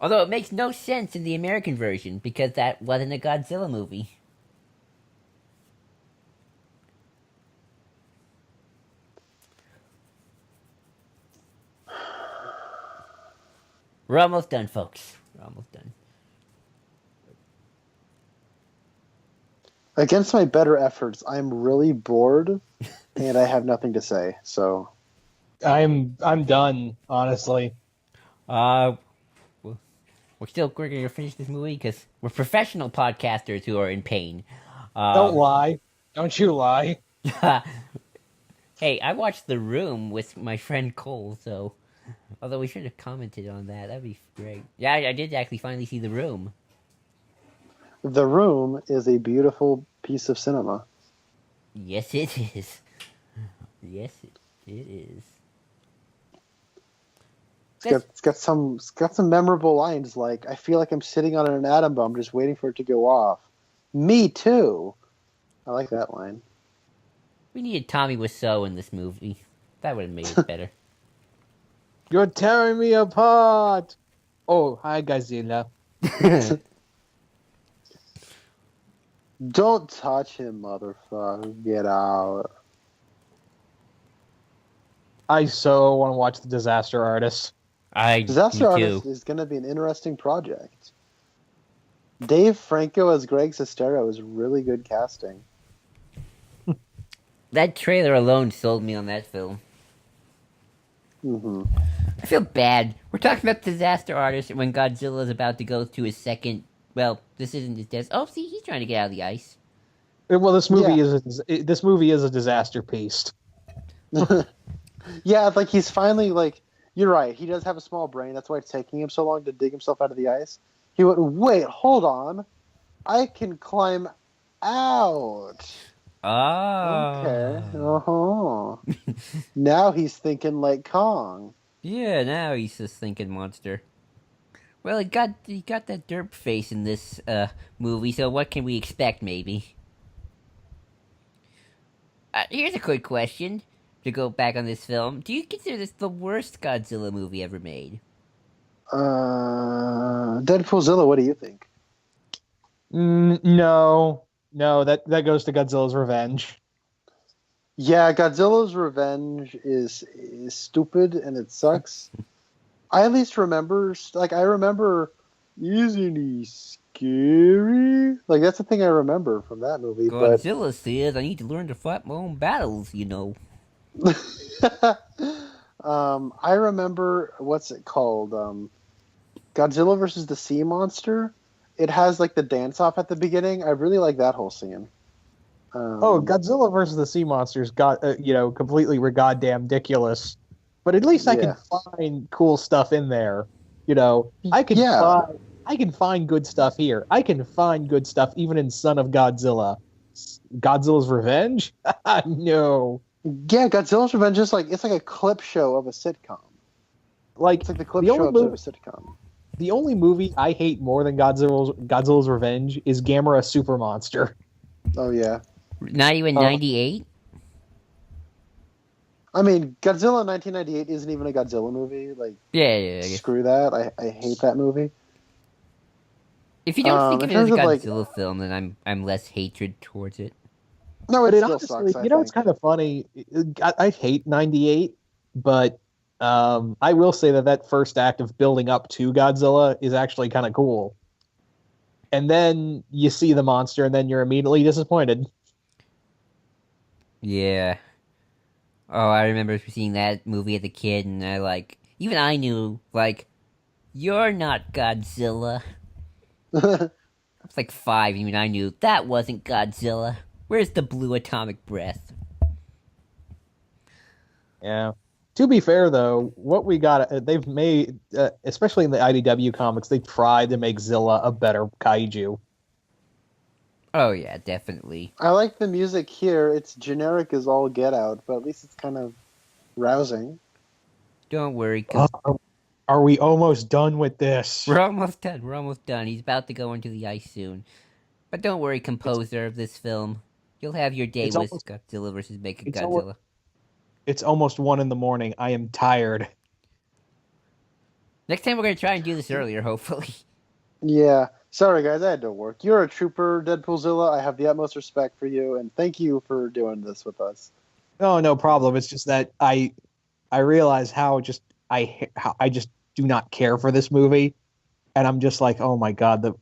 Although it makes no sense in the American version, because that wasn't a Godzilla movie. We're almost done, folks. We're almost done. Against my better efforts, I'm really bored, and I have nothing to say. So I'm done, honestly. We're going to finish this movie because we're professional podcasters who are in pain. Don't lie. Don't you lie. Hey, I watched The Room with my friend Cole, so although we should have commented on that, that'd be great. Yeah, I did actually finally see The Room. The Room is a beautiful piece of cinema. Yes, it is. Yes, it is. It's got some memorable lines like, I feel like I'm sitting on an atom bomb just waiting for it to go off. Me too. I like that line. We needed Tommy Wiseau in this movie. That would have made it better. You're tearing me apart. Oh, hi, Godzilla. Don't touch him, motherfucker. Get out. I so want to watch The Disaster Artist. Me Disaster too. Artist is going to be an interesting project. Dave Franco as Greg Sestero is really good casting. That trailer alone sold me on that film. Mm-hmm. I feel bad. We're talking about Disaster Artist when Godzilla is about to go to his second. Well, this isn't his death. Oh, see, he's trying to get out of the ice. Well, this movie Yeah. this movie is a disaster piece. Yeah, like he's finally like. You're right. He does have a small brain. That's why it's taking him so long to dig himself out of the ice. He went, wait, hold on. I can climb out. Ah. Okay. Uh-huh. Now he's thinking like Kong. Yeah, now he's just thinking monster. Well, he got that derp face in this movie, so what can we expect, maybe? Here's a quick question to go back on this film. Do you consider this the worst Godzilla movie ever made? Deadpoolzilla, what do you think? No, that goes to Godzilla's Revenge. Yeah, Godzilla's Revenge is stupid and it sucks. I at least remember, isn't he scary? Like, that's the thing I remember from that movie. Godzilla says, I need to learn to fight my own battles, you know. But I remember, what's it called? Godzilla versus the Sea Monster. It has, like, the dance-off at the beginning. I really like that whole scene. Godzilla versus the Sea Monsters got completely goddamn ridiculous. But at least I can find cool stuff in there. I can find good stuff here. I can find good stuff even in Son of Godzilla. Godzilla's Revenge? No. Yeah, Godzilla's Revenge is it's like a clip show of a sitcom. Like, It's like the clip show of a sitcom. The only movie I hate more than Godzilla's Revenge is Gamera Super Monster. Oh, yeah. Not even 98? I mean, Godzilla 1998 isn't even a Godzilla movie. Like, Yeah. screw that. I hate that movie. If you don't think of in it as a terms of, Godzilla film, then I'm less hatred towards it. No, But it it still honestly, sucks, it's kind of funny. I hate 98, but I will say that first act of building up to Godzilla is actually kind of cool. And then you see the monster, and then you're immediately disappointed. Yeah. Oh, I remember seeing that movie as a kid, and even I knew, you're not Godzilla. I was like 5, even I knew that wasn't Godzilla. Where's the blue atomic breath? Yeah. To be fair, though, what we got, they've made, especially in the IDW comics, they tried to make Zilla a better kaiju. Oh, yeah, definitely. I like the music here. It's generic as all get out, but at least it's kind of rousing. Don't worry. Are we almost done with this? We're almost done. He's about to go into the ice soon. But don't worry, composer of this film. You'll have your day with Godzilla versus Mechagodzilla. It's almost 1 a.m. I am tired. Next time we're going to try and do this earlier, hopefully. Yeah. Sorry, guys, I had to work. You're a trooper, Deadpoolzilla. I have the utmost respect for you, and thank you for doing this with us. Oh, no problem. It's just that I realize how I just do not care for this movie, and I'm just like, oh my god, the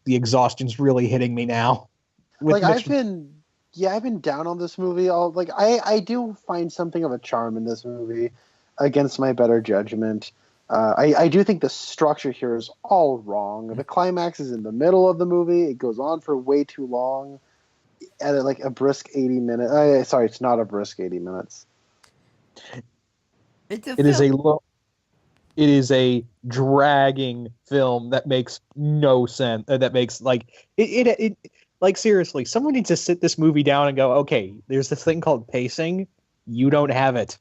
exhaustion's really hitting me now. I've been down on this movie. I do find something of a charm in this movie, against my better judgment. I do think the structure here is all wrong. The climax is in the middle of the movie. It goes on for way too long. At a brisk 80 minutes. Sorry, it's not a brisk 80 minutes. It is a dragging film that makes no sense. That makes seriously, someone needs to sit this movie down and go, okay, there's this thing called pacing. You don't have it.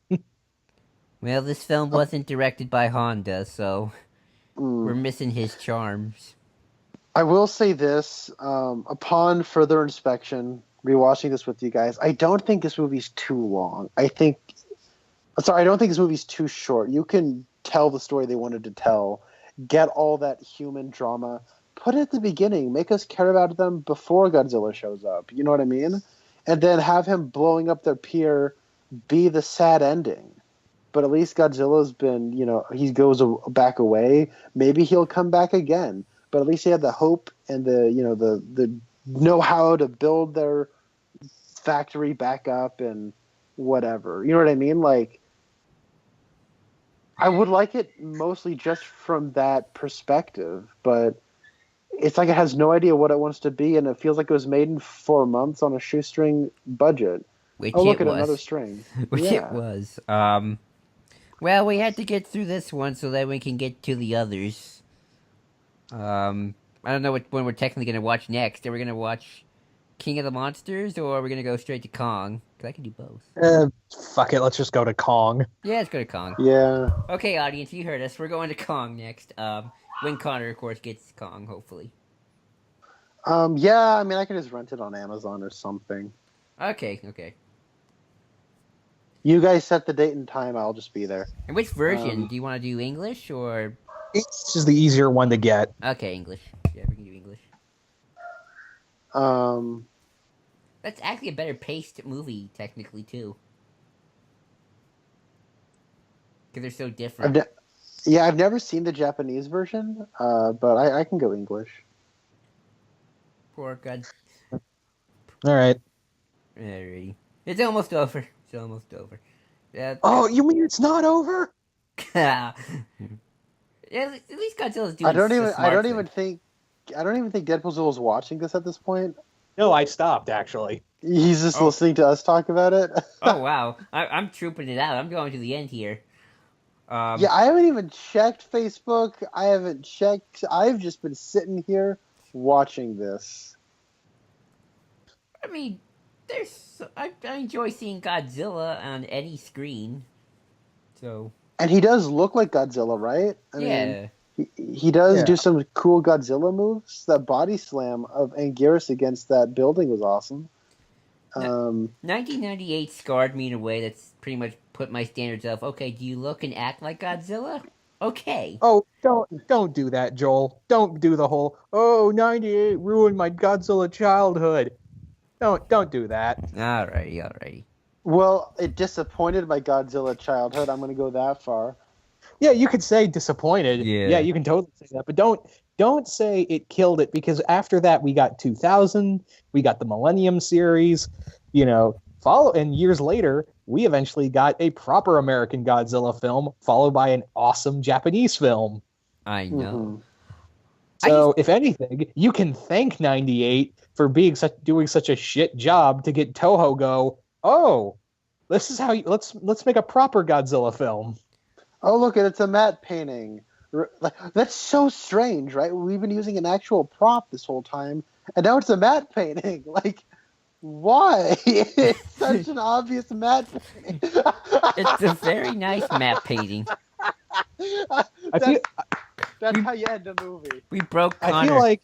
Well, this film wasn't directed by Honda, so we're missing his charms. I will say this, upon further inspection, rewatching this with you guys, I don't think this movie's too long. I don't think this movie's too short. You can tell the story they wanted to tell, get all that human drama, put it at the beginning, make us care about them before Godzilla shows up. You know what I mean? And then have him blowing up their pier be the sad ending. But at least Godzilla's been, he goes back away. Maybe he'll come back again. But at least he had the hope and the know-how to build their factory back up and whatever. You know what I mean? Like, I would like it mostly just from that perspective, but it's like it has no idea what it wants to be, and it feels like it was made in 4 months on a shoestring budget. Which oh, look it at was. another string. Which Yeah. it was. Well, we had to get through this one so that we can get to the others. I don't know which one we're technically going to watch next. Are we going to watch King of the Monsters, or are we going to go straight to Kong? Because I can do both. Fuck it, let's just go to Kong. Yeah, let's go to Kong. Yeah. Okay, audience, you heard us. We're going to Kong next. When Connor, of course, gets Kong, hopefully. Yeah, I mean, I could just rent it on Amazon or something. Okay. You guys set the date and time, I'll just be there. And which version? Do you want to do English, or... It's just the easier one to get. Okay, English. Yeah, we can do English. That's actually a better paced movie, technically, too. Because they're so different. I've never seen the Japanese version, but I can go English. Poor God. Alright. Alrighty. It's almost over. Oh, you mean it's not over? Yeah, at least Godzilla's doing I don't thing. even think Deadpoolzilla was watching this at this point. No, I stopped, actually. He's just listening to us talk about it. Oh, wow. I'm trooping it out. I'm going to the end here. Yeah, I haven't even checked Facebook. I've just been sitting here watching this. I mean, I enjoy seeing Godzilla on any screen. So. And he does look like Godzilla, right? I mean, he does do some cool Godzilla moves. That body slam of Anguirus against that building was awesome. 1998 scarred me in a way that's pretty much put my standards of, okay, do you look and act like Godzilla? Okay. Oh, don't do that, Joel. Don't do the whole, 98 ruined my Godzilla childhood. Don't do that. Alrighty. Well, it disappointed my Godzilla childhood. I'm going to go that far. Yeah, you could say disappointed. Yeah, you can totally say that, but don't say it killed it, because after that we got 2000, we got the Millennium series, and years later we eventually got a proper American Godzilla film, followed by an awesome Japanese film. I know. Mm-hmm. So, if anything, you can thank 98 for doing such a shit job to get Toho go, oh, this is how let's make a proper Godzilla film. Oh, look, it's a matte painting. That's so strange, right? We've been using an actual prop this whole time, and now it's a matte painting. Like, why? It's such an obvious matte painting. It's a very nice matte painting. That's how you end a movie. We broke Connor.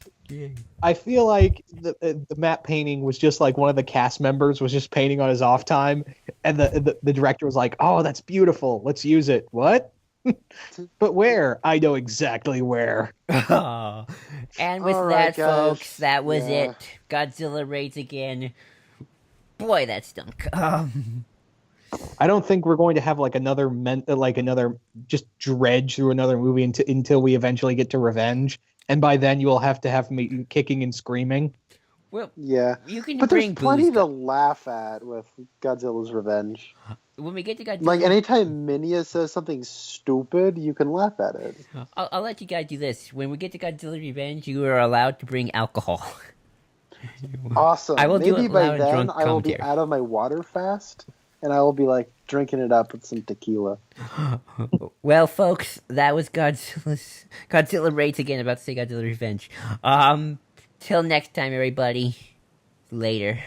I feel like the matte painting was just like one of the cast members was just painting on his off time, and the director was like, "Oh, that's beautiful. Let's use it." What? But where? I know exactly where. Oh. And with that, folks, that was it. Godzilla raids again. Boy, that stunk. I don't think we're going to have another just dredge through another movie until we eventually get to Revenge, and by then you will have to have me kicking and screaming. Well, yeah, you can but bring there's plenty to laugh at with Godzilla's Revenge. When we get to Godzilla, like anytime Minya says something stupid, you can laugh at it. I'll let you guys do this. When we get to Godzilla Revenge, you are allowed to bring alcohol. Awesome. I will Maybe do it by loud then drunk I will be commentary. out of my water fast, and I will be drinking it up with some tequila. Well, folks, that was Godzilla raids again. About to say Godzilla Revenge. Till next time, everybody. Later.